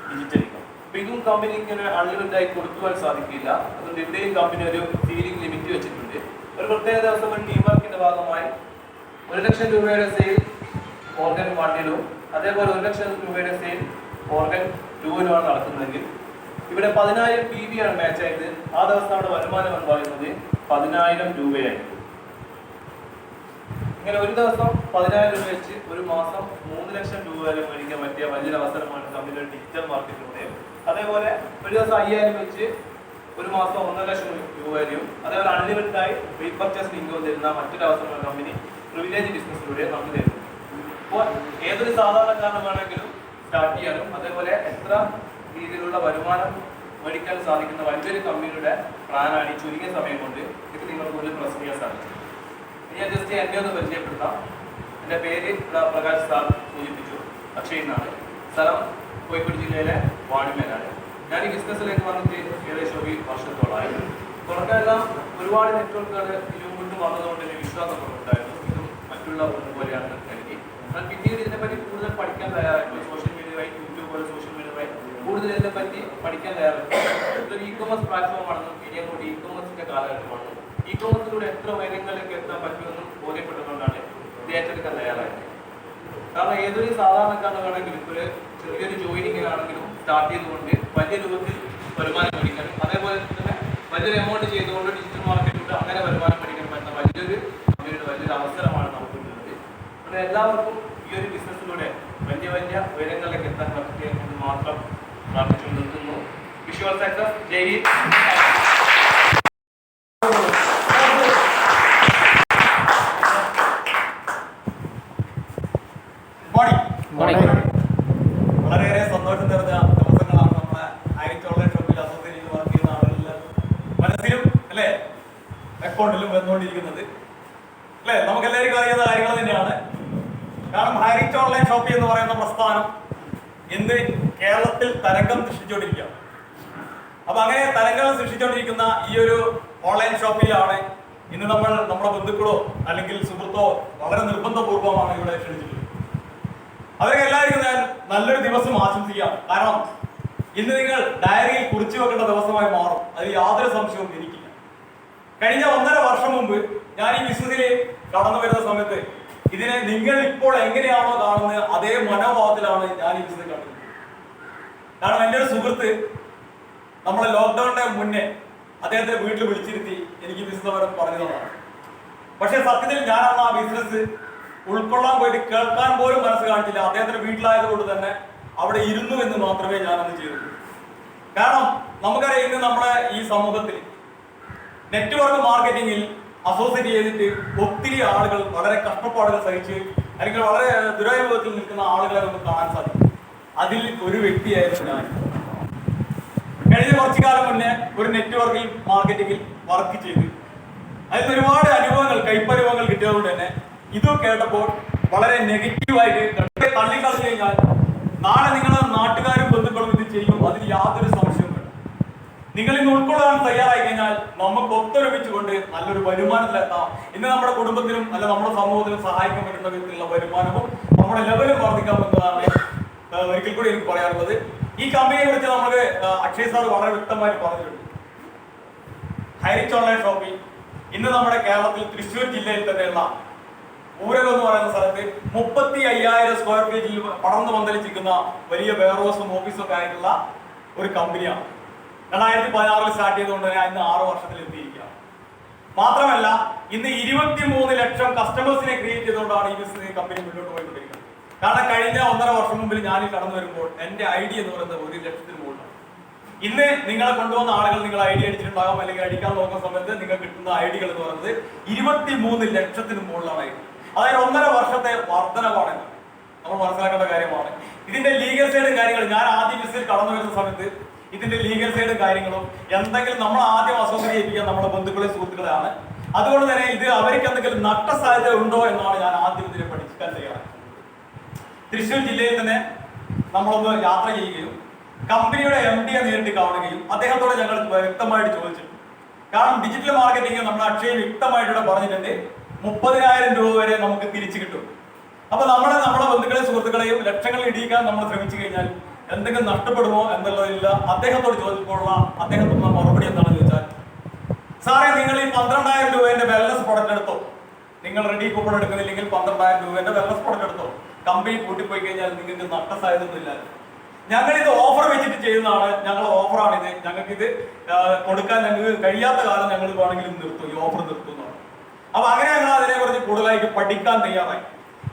ഡിജിറ്റൽ ഇൻകം. അപ്പോൾ ഇതും കമ്പനി ഇങ്ങനെ അൺലിമിറ്റഡ് ആയി കൊടുക്കുവാൻ സാധിക്കില്ല. അതുകൊണ്ട് ഇവിടെയും കമ്പനി ഒരു സീലിംഗ് ലിമിറ്റ് വെച്ചിട്ടുണ്ട്. ഒരു പ്രത്യേക ദിവസം ഒരു ടീം വർക്കിന്റെ ഭാഗമായി 1,00,000 രൂപയുടെ സെയിൽ ഓർഗൻ 1-ലും അതേപോലെ 1,00,000 രൂപയുടെ സെയിൽ ഓർഗൻ 2-ലുമാണ് നടത്തുന്നതെങ്കിൽ ഇവിടെ 10,000 PV ആണ് മാച്ച് ആയത്. ആ ദിവസം നമ്മുടെ വരുമാനം എന്ന് പറയുന്നത് 10,000 രൂപയായിരിക്കും. ഇങ്ങനെ ഒരു ദിവസം 10,000 രൂപ വെച്ച് ഒരു മാസം 3,00,000 രൂപ വരെ മേടിക്കാൻ പറ്റിയ വലിയൊരു അവസരമാണ് കമ്പനിയുടെ ഡിജിറ്റൽ മാർക്കറ്റിലൂടെ. അതേപോലെ ഒരു ദിവസം 5,000 വെച്ച് ഒരു മാസം 1,00,000 രൂപ വരെയും അതേപോലെ അൺലിമിറ്റഡ് ആയി റീപർച്ചേസ് ഇൻകം തരുന്ന മറ്റൊരു അവസരമാണ് കമ്പനി പ്രിവിലേജ് ബിസിനസ്സിലൂടെ നമുക്ക് തരുന്നത്. അപ്പോൾ ഏതൊരു സാധാരണക്കാരന് വേണമെങ്കിലും സ്റ്റാർട്ട് ചെയ്യാനും അതേപോലെ എത്ര രീതിയിലുള്ള വരുമാനം മേടിക്കാൻ സാധിക്കുന്ന വലിയൊരു കമ്പനിയുടെ പ്ലാനാണ് ഈ ചുരുങ്ങിയ സമയം കൊണ്ട് ഇത് നിങ്ങൾക്ക് മുന്നിൽ പ്രസന്റ് ചെയ്യാൻ സാധിക്കും. ഞാൻ ജസ്റ്റ് എന്നെ ഒന്ന് പരിചയപ്പെടുത്താം. എൻ്റെ പേര് പ്രകാശ് സാർ സൂചിപ്പിച്ചു, അക്ഷയ് എന്നാണ്. സ്ഥലം കോഴിക്കോട് ജില്ലയിലെ വാണിമേലാണ്. ഞാൻ ഈ ബിസിനസ്സിലേക്ക് വന്നിട്ട് ഏകദേശം 1 വർഷത്തോളമായി. തുടക്കമെല്ലാം ഒരുപാട് നെറ്റ്വർക്കുകൾ ഇതിനു മുൻപ് വന്നതുകൊണ്ട് തന്നെ വിശ്വാസക്കുറവുണ്ടായിരുന്നു. ഇതും മറ്റുള്ള ഒന്നുപോലെയാണ് എനിക്ക്. എന്നാൽ പിന്നീട് ഇതിനെപ്പറ്റി കൂടുതൽ പഠിക്കാൻ തയ്യാറായിട്ടുള്ള സോഷ്യൽ മീഡിയ വഴി യൂട്യൂബ് പോലെ സോഷ്യൽ മീഡിയ വഴി കൂടുതൽ ഇതിനെപ്പറ്റി പഠിക്കാൻ തയ്യാറായിട്ടുള്ള ഇതൊരു ഇ-കൊമേഴ്സ് പ്ലാറ്റ്ഫോമാണെന്നും ഇനി അങ്ങോട്ട് ഇ-കൊമേഴ്സിന്റെ കാലഘട്ടമാണെന്നും ഇ-കൊമേഴ്സിലൂടെ എത്ര ഉയരങ്ങളിലേക്ക് എത്താൻ പറ്റുമെന്നും ബോധ്യപ്പെട്ടതുകൊണ്ടാണ് ഇത് ഏറ്റെടുക്കാൻ തയ്യാറായത്. കാരണം ഏതൊരു സാധാരണക്കാരന് വേണമെങ്കിലും ഒരു ചെറിയൊരു ജോയിനിങ്ങിനാണെങ്കിലും സ്റ്റാർട്ട് ചെയ്തുകൊണ്ട് വലിയ രൂപത്തിൽ വരുമാനം മേടിക്കാനും അതേപോലെ തന്നെ വലിയൊരു എമൗണ്ട് ചെയ്തുകൊണ്ട് ഡിജിറ്റൽ മാർക്കറ്റിലൂടെ അങ്ങനെ വരുമാനം മേടിക്കാൻ പറ്റുന്ന വലിയൊരു അവസരമാണ് നമുക്കുള്ളത്. അതുകൊണ്ട് എല്ലാവർക്കും ഈ ഒരു ബിസിനസ്സിലൂടെ വലിയ വലിയ ഉയരങ്ങളിലേക്ക് എത്താൻ പറ്റുക എന്ന് മാത്രം പ്രാർത്ഥിച്ചു നിർത്തുന്നു. Visual success. ജയ് ഹിന്ദ്. വളരെയേറെ സന്തോഷം നിറഞ്ഞ ദിവസങ്ങളാണ് നമ്മുടെ ഹൈറിച്ച് ഓൺലൈൻ ഷോപ്പിൽ അസോസിയേറ്റ് വർക്ക് ചെയ്യുന്ന ആളുകളുടെ മനസ്സിലും അല്ലെ അക്കൗണ്ടിലും വന്നുകൊണ്ടിരിക്കുന്നത് അല്ലെ. നമുക്ക് എല്ലാവർക്കും അറിയുന്ന കാര്യങ്ങൾ തന്നെയാണ്. കാരണം ഹൈറിച്ച് ഓൺലൈൻ ഷോപ്പ് എന്ന് പറയുന്ന പ്രസ്ഥാനം ഇന്ന് കേരളത്തിൽ തരംഗം സൃഷ്ടിച്ചുകൊണ്ടിരിക്കുകയാണ്. അപ്പൊ അങ്ങനെ തരംഗം സൃഷ്ടിച്ചുകൊണ്ടിരിക്കുന്ന ഈ ഒരു ഓൺലൈൻ ഷോപ്പിലാണ് ഇന്ന് നമ്മൾ നമ്മുടെ ബന്ധുക്കളോ അല്ലെങ്കിൽ സുഹൃത്തോ വളരെ നിർബന്ധപൂർവമാണ് ഇവിടെ ക്ഷണിച്ചിട്ടുള്ളത്. അവരെ എല്ലാവർക്കും ഞാൻ നല്ലൊരു ദിവസം ആശംസിക്കാം. കാരണം ഇന്ന് നിങ്ങൾ ഡയറിയിൽ കുറിച്ചു വെക്കേണ്ട ദിവസമായി മാറും, അതിൽ യാതൊരു സംശയവും എനിക്കില്ല. കഴിഞ്ഞ 1.5 വർഷം മുമ്പ് ഞാൻ ഈ ബിസിനസ്സിൽ കടന്നു വരുന്ന സമയത്ത് ഇതിനെ നിങ്ങൾ ഇപ്പോൾ എങ്ങനെയാണോ കാണുന്നത് അതേ മനോഭാവത്തിലാണ് ഞാൻ ഈ ബിസിനസ് കണ്ടത്. കാരണം എൻ്റെ ഒരു സുഹൃത്ത് നമ്മളെ ലോക്ക്ഡൌണിന്റെ മുന്നേ അദ്ദേഹത്തിന്റെ വീട്ടിൽ വിളിച്ചിരുത്തി എനിക്ക് ബിസിനസ് അവർ പറഞ്ഞു തന്നതാണ്. പക്ഷെ സത്യത്തിൽ ഞാനാണ് ആ ബിസിനസ് ഉൾക്കൊള്ളാൻ പോയിട്ട് കേൾക്കാൻ പോലും മനസ്സ് കാണിച്ചില്ല. അദ്ദേഹത്തിന്റെ വീട്ടിലായത് കൊണ്ട് തന്നെ അവിടെ ഇരുന്നു എന്ന് മാത്രമേ ഞാനത് ചെയ്തുള്ളൂ. കാരണം നമുക്കറിയാം ഇന്ന് നമ്മുടെ ഈ സമൂഹത്തിൽ നെറ്റ്വർക്ക് മാർക്കറ്റിംഗിൽ അസോസിയേറ്റ് ചെയ്തിട്ട് ഒത്തിരി ആളുകൾ വളരെ കഷ്ടപ്പാടുകൾ സഹിച്ച് അല്ലെങ്കിൽ വളരെ ദുരനുഭവത്തിൽ നിൽക്കുന്ന ആളുകളെ നമുക്ക് കാണാൻ സാധിക്കും. അതിൽ ഒരു വ്യക്തിയായിരുന്നു ഞാൻ. കഴിഞ്ഞ കുറച്ചു കാലം മുന്നേ ഒരു നെറ്റ്വർക്കിൽ മാർക്കറ്റിംഗിൽ വർക്ക് ചെയ്ത് അതിൽ ഒരുപാട് അനുഭവങ്ങൾ കൈപ്പനുഭവങ്ങൾ കിട്ടിയതുകൊണ്ട് തന്നെ ഇത് കേട്ടപ്പോൾ വളരെ നെഗറ്റീവായിട്ട് തള്ളിക്കളഞ്ഞു കഴിഞ്ഞാൽ നാളെ നിങ്ങളുടെ നാട്ടുകാരും ബന്ധുക്കളും ഇത് ചെയ്യും, അതിൽ യാതൊരു സംശയവും വേണ്ട. നിങ്ങൾ ഇന്ന് ഉൾക്കൊള്ളാൻ തയ്യാറായി കഴിഞ്ഞാൽ നമുക്ക് ഒത്തൊരുമിച്ചുകൊണ്ട് നല്ലൊരു വരുമാനത്തിലെത്താം. ഇന്ന് നമ്മുടെ കുടുംബത്തിനും അല്ല നമ്മുടെ സമൂഹത്തിനും സഹായിക്കാൻ പറ്റുന്ന വിധത്തിലുള്ള വരുമാനവും നമ്മുടെ ലെവലും വർദ്ധിക്കാമെന്നതാണ് ഒരിക്കൽ കൂടി എനിക്ക് പറയാനുള്ളത്. ഈ കമ്പനിയെ കുറിച്ച് നമുക്ക് അക്ഷയ് സാർ വളരെ വ്യക്തമായി പറഞ്ഞിട്ടുണ്ട്. ഹൈറിച്ച് ഓൺലൈൻ ഷോപ്പിംഗ് ഇന്ന് നമ്മുടെ കേരളത്തിൽ തൃശ്ശൂർ ജില്ലയിൽ തന്നെയുള്ള ഊരകം എന്ന് പറയുന്ന സ്ഥലത്ത് 35,000 സ്ക്വയർ ഫീറ്റിൽ പടർന്നു പന്തലിച്ചിരിക്കുന്ന വലിയ വെയർഹൗസും ഓഫീസും ഒക്കെ ആയിട്ടുള്ള ഒരു കമ്പനിയാണ്. 2016 സ്റ്റാർട്ട് ചെയ്തുകൊണ്ട് തന്നെ ഇന്ന് 6 വർഷത്തിൽ എത്തിയിരിക്കുകയാണ്. മാത്രമല്ല ഇന്ന് 23 ലക്ഷം കസ്റ്റമേഴ്സിനെ ക്രിയേറ്റ് ചെയ്തുകൊണ്ടാണ് ഈ ബിസിനസ് കമ്പനി മുന്നോട്ട് പോയിക്കൊണ്ടിരിക്കുന്നത്. കാരണം കഴിഞ്ഞ 1.5 വർഷം മുമ്പിൽ ഞാൻ കടന്നു വരുമ്പോൾ എന്റെ ഐഡിയ എന്ന് പറയുന്നത് 1 ലക്ഷത്തിന് മുകളിലാണ്. ഇന്ന് നിങ്ങളെ കൊണ്ടുവന്ന ആളുകൾ നിങ്ങൾ ഐഡിയ അടിച്ചിട്ടുണ്ടാകാം, അല്ലെങ്കിൽ അടിക്കാൻ നോക്കുന്ന സമയത്ത് നിങ്ങൾ കിട്ടുന്ന ഐഡികൾ എന്ന് പറയുന്നത് 23 ലക്ഷത്തിന് മുകളിലാണ് ഐഡി. അതായത് 1.5 വർഷത്തെ വർധനവാണ്. നമ്മൾ മനസ്സിലാക്കേണ്ട കാര്യമാണ്. ഇതിന്റെ ലീഗൽ സൈഡും കാര്യങ്ങളും ഞാൻ ആദ്യം ബിസിൽ കടന്നു വരുന്ന സമയത്ത് ഇതിന്റെ ലീഗൽ സൈഡും കാര്യങ്ങളും എന്തെങ്കിലും നമ്മൾ ആദ്യം അസോസിയേറ്റ് ചെയ്യിപ്പിക്കുക നമ്മുടെ ബന്ധുക്കളെ സുഹൃത്തുക്കളെയാണ്. അതുകൊണ്ട് തന്നെ ഇത് അവർക്ക് എന്തെങ്കിലും നഷ്ടസാധ്യത ഉണ്ടോ എന്നാണ് ഞാൻ ആദ്യം ഇതിനെ പഠിക്കാൻ തയ്യാറായത്. തൃശ്ശൂർ ജില്ലയിൽ തന്നെ നമ്മളൊന്ന് യാത്ര ചെയ്യുകയും കമ്പനിയുടെ MD നേരിട്ട് കാണുകയും അദ്ദേഹത്തോട് ഞങ്ങൾ വ്യക്തമായിട്ട് ചോദിച്ചിട്ടുണ്ട്. കാരണം ഡിജിറ്റൽ മാർക്കറ്റിംഗ് നമ്മുടെ അക്ഷയ വ്യക്തമായിട്ട് പറഞ്ഞിട്ടുണ്ട് 30,000 രൂപ വരെ നമുക്ക് തിരിച്ചു കിട്ടും. അപ്പൊ നമ്മുടെ ബന്ധുക്കളെ സുഹൃത്തുക്കളെയും ലക്ഷങ്ങൾ ഇടിയിക്കാൻ നമ്മൾ ശ്രമിച്ചു കഴിഞ്ഞാൽ എന്തെങ്കിലും നഷ്ടപ്പെടുമോ എന്നുള്ളതില്ല. അദ്ദേഹത്തോട് ചോദിച്ചപ്പോഴുള്ള അദ്ദേഹത്തിന്റെ മറുപടി എന്താണെന്ന് ചോദിച്ചാൽ, സാറേ നിങ്ങൾ ഈ 12,000 രൂപേന്റെ വെൽനസ് പ്രൊഡക്റ്റ് എടുത്തോ, നിങ്ങൾ റെഡി കൂപ്പൺ എടുക്കുന്നില്ലെങ്കിൽ 12,000 രൂപേന്റെ വെൽനസ് പ്രൊഡക്റ്റ് എടുത്തോ, കമ്പനി പൂട്ടിപ്പോയി കഴിഞ്ഞാൽ നിങ്ങൾക്ക് നഷ്ടസാധ്യത ഒന്നുമില്ല. ഞങ്ങൾ ഇത് ഓഫർ വെച്ചിട്ട് ചെയ്യുന്നതാണ്, ഞങ്ങളുടെ ഓഫറാണിത്, ഞങ്ങൾക്ക് ഇത് കൊടുക്കാൻ ഞങ്ങൾക്ക് കഴിയാത്ത കാലം ഞങ്ങൾ വേണമെങ്കിലും നിർത്തും, ഈ ഓഫർ നിർത്തുന്നതാണ്. അപ്പൊ അങ്ങനെ ഞങ്ങൾ അതിനെ കുറിച്ച് കൂടുതലായിട്ട് പഠിക്കാൻ തയ്യാറായി.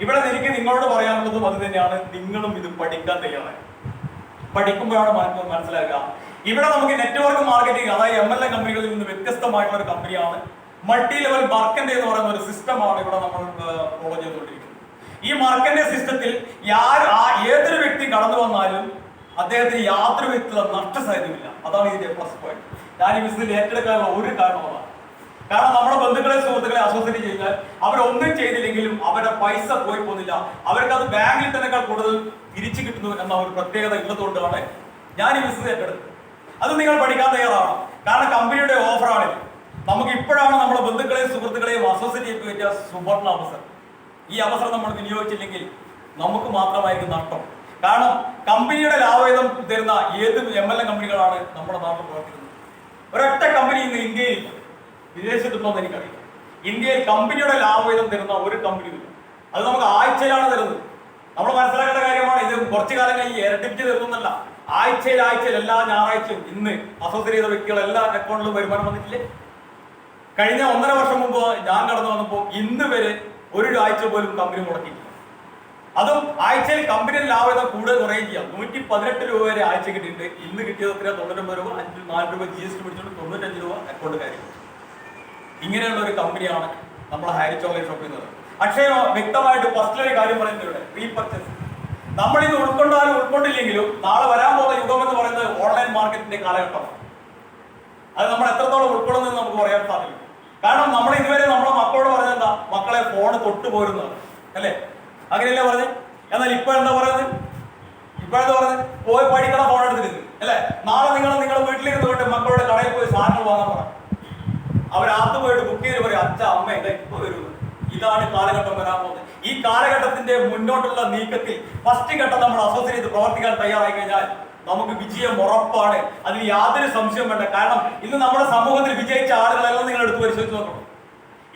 ഇവിടെ എനിക്ക് നിങ്ങളോട് പറയാനുള്ളതും അത് തന്നെയാണ്, നിങ്ങളും ഇത് പഠിക്കാൻ തയ്യാറായി. പഠിക്കുമ്പോഴാണ് മനസ്സിലാക്കുക ഇവിടെ നമുക്ക് നെറ്റ്വർക്ക് മാർക്കറ്റിംഗ്, അതായത് MLM കമ്പനികളിൽ നിന്ന് വ്യത്യസ്തമായിട്ടുള്ള ഒരു കമ്പനിയാണ് മൾട്ടി ലെവൽ മർക്കന്റ് എന്ന് പറയുന്ന ഒരു സിസ്റ്റമാണ് ഇവിടെ നമ്മൾ ഫോളോ ചെയ്തുകൊണ്ടിരിക്കുന്നത്. ഈ മർക്കന്റ് സിസ്റ്റത്തിൽ ഏതൊരു വ്യക്തി കടന്നു വന്നാലും അദ്ദേഹത്തിന് യാതൊരു വിധത്തിലുള്ള നഷ്ടസാധ്യതയില്ല. അതാണ് ഇതിന്റെ പ്ലസ് പോയിന്റ്. ഞാൻ ഈ ബിസിനസ്സിൽ ഏറ്റെടുക്കാനുള്ള ഒരു കാരണമാണ്. കാരണം നമ്മുടെ ബന്ധുക്കളെ സുഹൃത്തുക്കളെ അസോസിയേറ്റ് ചെയ്താൽ അവരൊന്നും ചെയ്തില്ലെങ്കിലും അവരുടെ പൈസ പോയി പോകുന്നില്ല, അവർക്ക് അത് ബാങ്കിൽ തന്നെക്കാൾ കൂടുതൽ തിരിച്ചു കിട്ടുന്നു എന്ന ഒരു പ്രത്യേകത ഉള്ളതുകൊണ്ടാണ് ഞാൻ ഈ ബിസിനസ് ഏറ്റെടുത്തത്. അത് നിങ്ങൾ പഠിക്കാൻ തയ്യാറാണ്. കാരണം കമ്പനിയുടെ ഓഫറാണിത്. നമുക്ക് ഇപ്പോഴാണ് നമ്മുടെ ബന്ധുക്കളെയും സുഹൃത്തുക്കളെയും അസോസിയേറ്റ് ചെയ്ത് പറ്റിയ സുവർണ അവസരം. ഈ അവസരം നമ്മൾ വിനിയോഗിച്ചില്ലെങ്കിൽ നമുക്ക് മാത്രമായിരിക്കും നഷ്ടം. കാരണം കമ്പനിയുടെ ലാഭവിഹിതം തരുന്ന ഏത് MLM കമ്പനികളാണ് നമ്മുടെ നാട്ടിൽ പ്രവർത്തിക്കുന്നത്? ഒരൊറ്റ കമ്പനി ഇന്ന് ഇന്ത്യയിൽ, വിദേശത്തുണ്ടോ എന്ന് എനിക്കറിയില്ല, ഇന്ത്യയിൽ കമ്പനിയുടെ ലാഭവിഹിതം തരുന്ന ഒരു കമ്പനിയും. അത് നമുക്ക് ആഴ്ചയിലാണ് തരുന്നത്. നമ്മൾ മനസ്സിലാക്കേണ്ട കാര്യമാണ്. ഇത് കുറച്ചു കാലം കഴിഞ്ഞ് ഇരട്ടിപ്പിച്ച് തരുന്നല്ല, ആഴ്ചയിൽ എല്ലാ ഞായറാഴ്ചയും. ഇന്ന് അസോസിയേറ്റ് ചെയ്ത വ്യക്തികൾ എല്ലാ അക്കൗണ്ടിലും വരുമാനം വന്നിട്ടില്ലേ? കഴിഞ്ഞ 1.5 വർഷം മുമ്പ് ഞാൻ കടന്നു വന്നപ്പോൾ ഇന്ന് വരെ ഒരു ആഴ്ച പോലും കമ്പനി മുടക്കിയിട്ടില്ല. അതും ആഴ്ചയിൽ കമ്പനിയുടെ ലാഭവിഹിതം കൂടുതൽ കുറയുകയും ചെയ്യാം. 118 രൂപ വരെ ആഴ്ച കിട്ടിയിട്ടുണ്ട്. ഇന്ന് കിട്ടിയത് എത്ര? 99 രൂപ, 4 രൂപ GST പിടിച്ചുകൊണ്ട് 95 രൂപ അക്കൗണ്ട് കാര്യം. ഇങ്ങനെയുള്ള ഒരു കമ്പനിയാണ് നമ്മുടെ ഹാരിസ് ഓൺലൈൻ ഷോപ്പ് എന്നത്. അക്ഷയ വ്യക്തമായിട്ട് ഫസ്റ്റിലൊരു കാര്യം പറയുന്നത് റീപർച്ചേസ്. നമ്മളിത് ഉൾക്കൊണ്ടാലും ഉൾക്കൊണ്ടില്ലെങ്കിലും നാളെ വരാൻ പോകുന്ന യുഗം എന്ന് പറയുന്നത് ഓൺലൈൻ മാർക്കറ്റിന്റെ കാലഘട്ടമാണ്. അത് നമ്മൾ എത്രത്തോളം ഉൾക്കൊള്ളുന്നത് നമുക്ക് പറയാൻ സാധിക്കും. കാരണം നമ്മൾ ഇതുവരെ നമ്മുടെ മക്കളോട് പറഞ്ഞെന്താ, മക്കളെ ഫോണ് തൊട്ടു പോരുന്നത് അല്ലേ? അങ്ങനെയല്ലേ പറഞ്ഞത്? എന്നാൽ ഇപ്പൊ എന്താ പറയുന്നത്? പോയി പഠിക്കണം, ഫോൺ എടുത്തിരുന്നു അല്ലെ? നാളെ നിങ്ങളുടെ വീട്ടിലിരുന്ന് കൊണ്ട് മക്കളുടെ കടയിൽ പോയി സാധനങ്ങൾ വാങ്ങാൻ പറയാം. അവരകത്ത് പോയിട്ട് ബുക്ക് ചെയ്ത് പറയും, അച്ഛ അമ്മ ഇതാ ഇപ്പൊ വരുന്നത്. ഇതാണ് കാലഘട്ടം വരാൻ പോകുന്നത്. ഈ കാലഘട്ടത്തിന്റെ മുന്നോട്ടുള്ള നീക്കത്തിൽ ഫസ്റ്റ് ഘട്ടം നമ്മൾ അസോസിയേറ്റ് ചെയ്ത് പ്രവർത്തിക്കാൻ തയ്യാറായി കഴിഞ്ഞാൽ നമുക്ക് വിജയം ഉറപ്പാണ്. അതിൽ യാതൊരു സംശയം വേണ്ട. കാരണം ഇന്ന് നമ്മുടെ സമൂഹത്തിൽ വിജയിച്ച ആളുകളെല്ലാം നിങ്ങൾ എടുത്ത് പരിശോധിച്ച് നോക്കണം.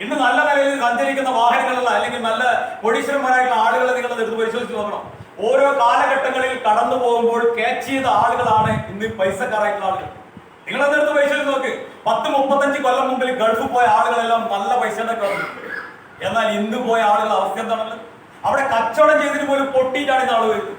ഇന്ന് നല്ല നിലയിൽ സഞ്ചരിക്കുന്ന വാഹനങ്ങളുള്ള അല്ലെങ്കിൽ നല്ല കോടീശ്വരന്മാരായിട്ടുള്ള ആളുകളെ നിങ്ങൾ എടുത്ത് പരിശോധിച്ച് നോക്കണം. ഓരോ കാലഘട്ടങ്ങളിൽ കടന്നു പോകുമ്പോൾ ക്യാച്ച് ചെയ്ത ആളുകളാണ് ഇന്ന് പൈസക്കാരായിട്ടുള്ള ആളുകൾ. നിങ്ങളതെടുത്ത് പരിശോധിച്ച് നോക്ക്. 10-35 കൊല്ലം മുമ്പിൽ ഗൾഫിൽ പോയ ആളുകളെല്ലാം നല്ല പൈസ ഉണ്ടാക്കി. എന്നാൽ ഇന്ന് പോയ ആളുകളുടെ അവസ്ഥ എന്താണുള്ളത്? അവിടെ കച്ചവടം ചെയ്തിട്ട് പോലും പൊട്ടിയിട്ടാണ് ഇന്ന് ആള് വരുന്നത്.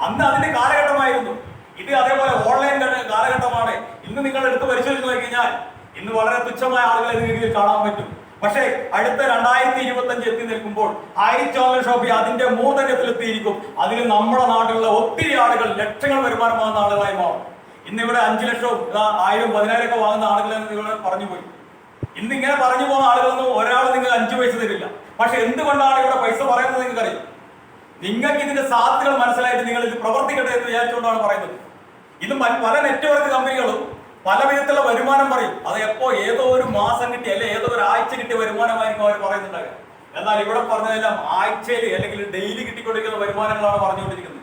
അന്ന് അതിന്റെ കാലഘട്ടമായിരുന്നു. ഇത് അതേപോലെ ഓൺലൈൻ കാലഘട്ടമാണ്. ഇന്ന് നിങ്ങൾ എടുത്ത് പരിശോധിച്ച് നോക്കി കഴിഞ്ഞാൽ ഇന്ന് വളരെ തുച്ഛമായ ആളുകളെ നിങ്ങൾക്ക് കാണാൻ പറ്റും. പക്ഷേ അടുത്ത 2025 എത്തി നിൽക്കുമ്പോൾ ഹാരിസ് ഓൺലൈൻ ഷോപ്പ് അതിന്റെ മൂർധന്യത്തിലെത്തിയിരിക്കും. അതിൽ നമ്മുടെ നാട്ടിലുള്ള ഒത്തിരി ആളുകൾ ലക്ഷങ്ങൾ വരുമാനമാകുന്ന ആളുകളായി മാറും. ഇന്നിവിടെ 5 ലക്ഷവും 1000, 10,000 ഒക്കെ വാങ്ങുന്ന ആളുകളെ നിങ്ങൾ പറഞ്ഞു പോയി. ഇന്ന് ഇങ്ങനെ പറഞ്ഞു പോകുന്ന ആളുകളൊന്നും ഒരാൾ നിങ്ങൾ 5 പൈസ തരില്ല. പക്ഷെ എന്തുകൊണ്ടാണ് ഇവിടെ പൈസ പറയുന്നത് നിങ്ങൾക്കറിയാം. നിങ്ങൾക്ക് ഇതിന്റെ സാധ്യതകൾ മനസ്സിലായിട്ട് നിങ്ങൾ ഇത് പ്രവർത്തിക്കട്ടെ എന്ന് വിചാരിച്ചുകൊണ്ടാണ് പറയുന്നത്. ഇത് പല നെറ്റ്വർക്ക് കമ്പനികളും പല വിധത്തിലുള്ള വരുമാനം പറയും. അത് എപ്പോ ഏതോ ഒരു മാസം കിട്ടി അല്ലെ ഏതോ ഒരു ആഴ്ച കിട്ടിയ വരുമാനമായിരിക്കും അവർ പറയുന്നുണ്ടാകുക. എന്നാൽ ഇവിടെ പറഞ്ഞതെല്ലാം ആഴ്ചയിൽ അല്ലെങ്കിൽ ഡെയിലി കിട്ടിക്കൊണ്ടിരിക്കുന്ന വരുമാനങ്ങളാണ് പറഞ്ഞുകൊണ്ടിരിക്കുന്നത്.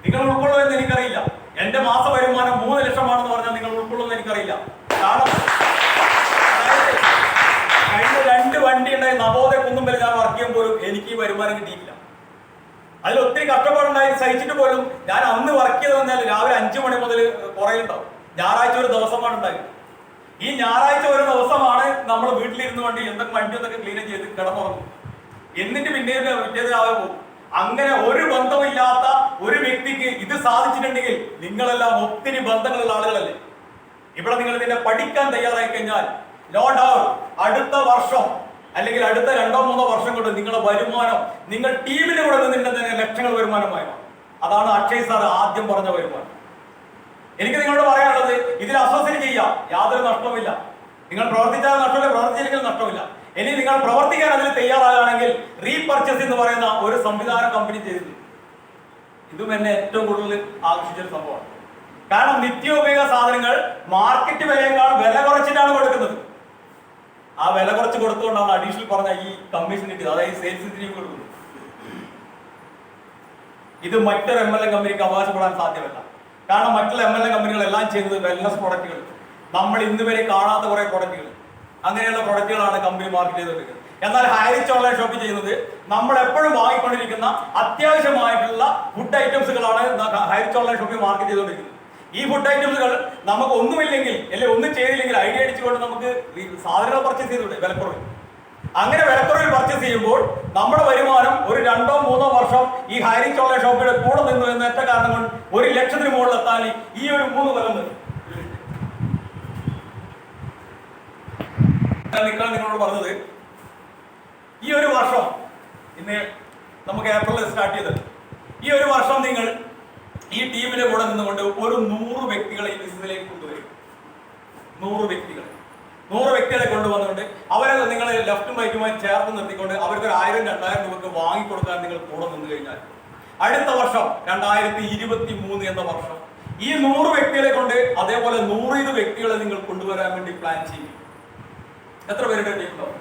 നിങ്ങൾ ഉൾക്കൊള്ളുമെന്ന് എനിക്കറിയില്ല. എന്റെ മാസ വരുമാനം 3 ലക്ഷമാണെന്ന് പറഞ്ഞാൽ നിങ്ങൾ ഉൾക്കൊള്ളുമെന്ന് എനിക്കറിയില്ല. കാരണം കഴിഞ്ഞ 2 വണ്ടി ഉണ്ടായി നവോദയ കുന്നുമ്പൽ ഞാൻ വർക്ക് ചെയ്യുമ്പോഴും എനിക്ക് ഈ വരുമാനം കിട്ടിയിട്ടില്ല. അതിൽ ഒത്തിരി കഷ്ടപ്പാടുണ്ടായി സഹിച്ചിട്ട് പോലും ഞാൻ അന്ന് വർക്ക് ചെയ്ത് തന്നാൽ രാവിലെ 5 മണി മുതൽ കുറയുണ്ടാവും. ഞായറാഴ്ച ഒരു ദിവസമാണ് ഉണ്ടായി. ഈ ഞായറാഴ്ച ഒരു ദിവസമാണ് നമ്മൾ വീട്ടിലിരുന്ന് കൊണ്ട് എന്തൊക്കെ വണ്ടി എന്തൊക്കെ ക്ലീൻ ചെയ്ത് കിടന്നുറങ്ങും. എന്നിട്ട് പിറ്റേത് രാവിലെ പോകും. അങ്ങനെ ഒരു ബന്ധമില്ലാത്ത ഒരു വ്യക്തിക്ക് ഇത് സാധിച്ചിട്ടുണ്ടെങ്കിൽ നിങ്ങളെല്ലാം ഒത്തിരി ബന്ധങ്ങളുള്ള ആളുകളല്ലേ. ഇവിടെ നിങ്ങൾ ഇതിനെ പഠിക്കാൻ തയ്യാറായി കഴിഞ്ഞാൽ നോ ഡൗട്ട് അടുത്ത വർഷം അല്ലെങ്കിൽ അടുത്ത 2-3 വർഷം കൊണ്ട് നിങ്ങളുടെ വരുമാനം നിങ്ങൾ ടീമിന്റെ കൂടെ നിന്നിട്ട് ലക്ഷങ്ങൾ വരുമാനമായി മാറും. അതാണ് അക്ഷയ് സാർ ആദ്യം പറഞ്ഞ വരുമാനം. എനിക്ക് നിങ്ങളോട് പറയാനുള്ളത്, ഇതിൽ അസോസിയേറ്റ് ചെയ്യാം, യാതൊരു നഷ്ടവുമില്ല. നിങ്ങൾ പ്രവർത്തിച്ചാൽ നഷ്ടമില്ല, പ്രവർത്തിച്ചില്ലെങ്കിൽ നഷ്ടമില്ല. ഇനി നിങ്ങൾ പ്രവർത്തിക്കാൻ അതിൽ തയ്യാറാകുകയാണെങ്കിൽ റീപർച്ചേസ് എന്ന് പറയുന്ന ഒരു സംവിധാനം കമ്പനി ചെയ്തിട്ടുണ്ട്. ഇതും എന്നെ ഏറ്റവും കൂടുതൽ ആകർഷിച്ചൊരു സംഭവമാണ്. കാരണം നിത്യോപയോഗ സാധനങ്ങൾ മാർക്കറ്റ് വിലയേക്കാൾ വില കുറച്ചിട്ടാണ് കൊടുക്കുന്നത്. ആ വില കുറച്ച് കൊടുത്തുകൊണ്ടാണ് അഡീഷണൽ പറഞ്ഞ ഈ കമ്മീഷൻ കിട്ടിയത്, അതായത് സെയിൽസ് തിരികെ കൊടുക്കുന്നത്. ഇത് മറ്റൊരു MLM കമ്പനിക്ക് അവകാശപ്പെടാൻ സാധ്യമല്ല. കാരണം മറ്റുള്ള MLM കമ്പനികളെല്ലാം ചെയ്യുന്നത് വെൽനസ് പ്രൊഡക്റ്റുകൾ, നമ്മൾ ഇന്ന് വരെ കാണാത്ത കുറെ പ്രൊഡക്റ്റുകൾ, അങ്ങനെയുള്ള പ്രൊഡക്റ്റുകളാണ് കമ്പനി മാർക്കറ്റ് ചെയ്തുകൊണ്ടിരിക്കുന്നത്. എന്നാൽ ഹൈറിച്ച് ഓൺലൈൻ ഷോപ്പിൽ ചെയ്യുന്നത് നമ്മൾ എപ്പോഴും വാങ്ങിക്കൊണ്ടിരിക്കുന്ന അത്യാവശ്യമായിട്ടുള്ള ഫുഡ് ഐറ്റംസുകളാണ് ഹൈറിച്ച് ഓൺലൈൻ ഷോപ്പിൽ മാർക്കറ്റ് ചെയ്തുകൊണ്ടിരിക്കുന്നത്. ഈ ഫുഡ് ഐറ്റംസുകൾ നമുക്ക് ഒന്നുമില്ലെങ്കിൽ അല്ലെങ്കിൽ ഒന്നും ചെയ്തില്ലെങ്കിൽ ഐഡിയ അടിച്ചുകൊണ്ട് നമുക്ക് സാധനങ്ങൾ പർച്ചേസ് ചെയ്തൂടെ വിലക്കുറവിൽ. അങ്ങനെ വിലക്കുറവിൽ പർച്ചേസ് ചെയ്യുമ്പോൾ നമ്മുടെ വരുമാനം ഒരു 2-3 വർഷം ഈ ഹൈറിച്ച് ഓൺലൈൻ ഷോപ്പിയുടെ കൂടെ നിന്നു എന്ന ഒറ്റ കാരണം കൊണ്ട് 1 ലക്ഷത്തിന് മുകളിൽ എത്താൻ ഈ ഒരു 3 കൊല്ലം മതി. നിങ്ങളോട് പറഞ്ഞത് ഈ ഒരു വർഷം, ഇന്ന് നമുക്ക് ഏപ്രിലിൽ സ്റ്റാർട്ട് ചെയ്തത്, ഈ ഒരു വർഷം നിങ്ങൾ ഈ ടീമിന്റെ കൂടെ നിന്നുകൊണ്ട് ഒരു 100 വ്യക്തികളെ ഈ ബിസിനസ്സിലേക്ക് കൊണ്ടുവരും. 100 വ്യക്തികളെ കൊണ്ടുവന്നുകൊണ്ട് അവരെ നിങ്ങൾ ലെഫ്റ്റും റൈറ്റുമായി ചേർത്ത് നിർത്തിക്കൊണ്ട് അവർക്ക് 1000-2000 രൂപക്ക് വാങ്ങിക്കൊടുക്കാൻ നിങ്ങൾ കൂടെ നിന്ന് കഴിഞ്ഞാൽ അടുത്ത വർഷം 2023 എന്ന വർഷം ഈ 100 വ്യക്തികളെ കൊണ്ട് അതേപോലെ 100 വ്യക്തികളെ നിങ്ങൾ കൊണ്ടുവരാൻ വേണ്ടി പ്ലാൻ ചെയ്യും. എത്ര പേരുടെ ടീം ഉണ്ടാവും?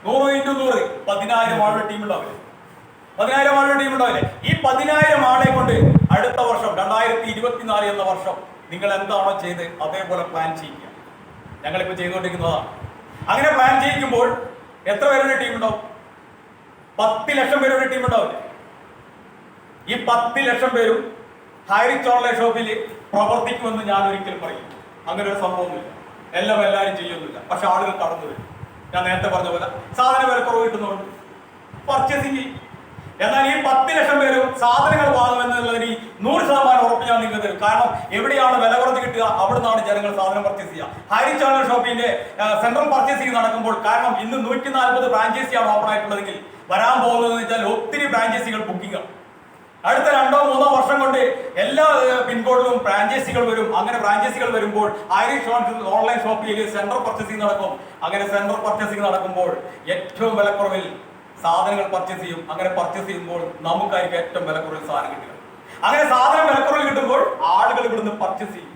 100 × 100 10,000 ആളുടെ ടീം ഉണ്ടാവില്ലേ? 10,000 ആളുടെ ടീം ഉണ്ടാവില്ലേ? ഈ 10,000 ആളെ കൊണ്ട് അടുത്ത വർഷം 2024 എന്ന വർഷം നിങ്ങൾ എന്താണോ ചെയ്ത് അതേപോലെ പ്ലാൻ ചെയ്യുക. ഞങ്ങളിപ്പോൾ ചെയ്തുകൊണ്ടിരിക്കുന്നതാണ്. അങ്ങനെ പ്ലാൻ ചെയ്യിക്കുമ്പോൾ എത്ര പേരുടെ ടീം ഉണ്ടാവും? 10 ലക്ഷം പേരുടെ ടീം ഉണ്ടാവില്ലേ? ഈ 10 ലക്ഷം പേരും ഹൈറിച്ച് ഓൺലൈൻ ഷോപ്പിൽ പ്രവർത്തിക്കുമെന്ന് ഞാൻ ഒരിക്കലും പറയും. അങ്ങനെ ഒരു സംഭവമൊന്നുമില്ല. എല്ലാവരും ചെയ്യൊന്നുമില്ല. പക്ഷെ ആളുകൾ കടന്നു വരും. ഞാൻ നേരത്തെ പറഞ്ഞ പോലെ സാധന വില കുറവ് കിട്ടുന്നതുകൊണ്ട് പർച്ചേസിങ് ചെയ്യും. എന്നാൽ ഈ 10 ലക്ഷം പേരും സാധനങ്ങൾ വാങ്ങുമെന്നുള്ളതിന് 100% ഉറപ്പ് ഞാൻ നിങ്ങൾക്ക് തരും. കാരണം എവിടെയാണ് വില കുറച്ച് കിട്ടുക അവിടെ നിന്നാണ് ജനങ്ങൾ സാധനം പർച്ചേസ് ചെയ്യുക. ഹൈറിച്ച് ഓൺലൈൻ ഷോപ്പിന്റെ സെൻട്രൽ പർച്ചേസിംഗ് നടക്കുമ്പോൾ, കാരണം ഇന്ന് 140 ഫ്രാഞ്ചൈസിയാണ് ഓപ്പൺ ആയിട്ടുള്ളതെങ്കിൽ വരാൻ പോകുന്നതെന്ന് വെച്ചാൽ ഒത്തിരി ഫ്രാഞ്ചൈസികൾ ബുക്കിംഗ് ആണ്. അടുത്ത 2-3 വർഷം കൊണ്ട് എല്ലാ പിൻകോഡിലും ഫ്രാഞ്ചൈസികൾ വരും. അങ്ങനെ ഫ്രാഞ്ചൈസികൾ വരുമ്പോൾ ഹൈറിച്ച് ഓൺലൈൻ ഷോപ്പിൽ സെൻട്രൽ പർച്ചേസിംഗ് നടക്കും. അങ്ങനെ സെൻട്രൽ പർച്ചേസിംഗ് നടക്കുമ്പോൾ ഏറ്റവും വിലക്കുറവിൽ സാധനങ്ങൾ പർച്ചേസ് ചെയ്യും. അങ്ങനെ പർച്ചേസ് ചെയ്യുമ്പോൾ നമുക്കായിരിക്കും ഏറ്റവും വിലക്കുറവിൽ സാധനം കിട്ടുക. അങ്ങനെ സാധനം വിലക്കുറവിൽ കിട്ടുമ്പോൾ ആളുകൾ ഇവിടുന്ന് പർച്ചേസ് ചെയ്യും.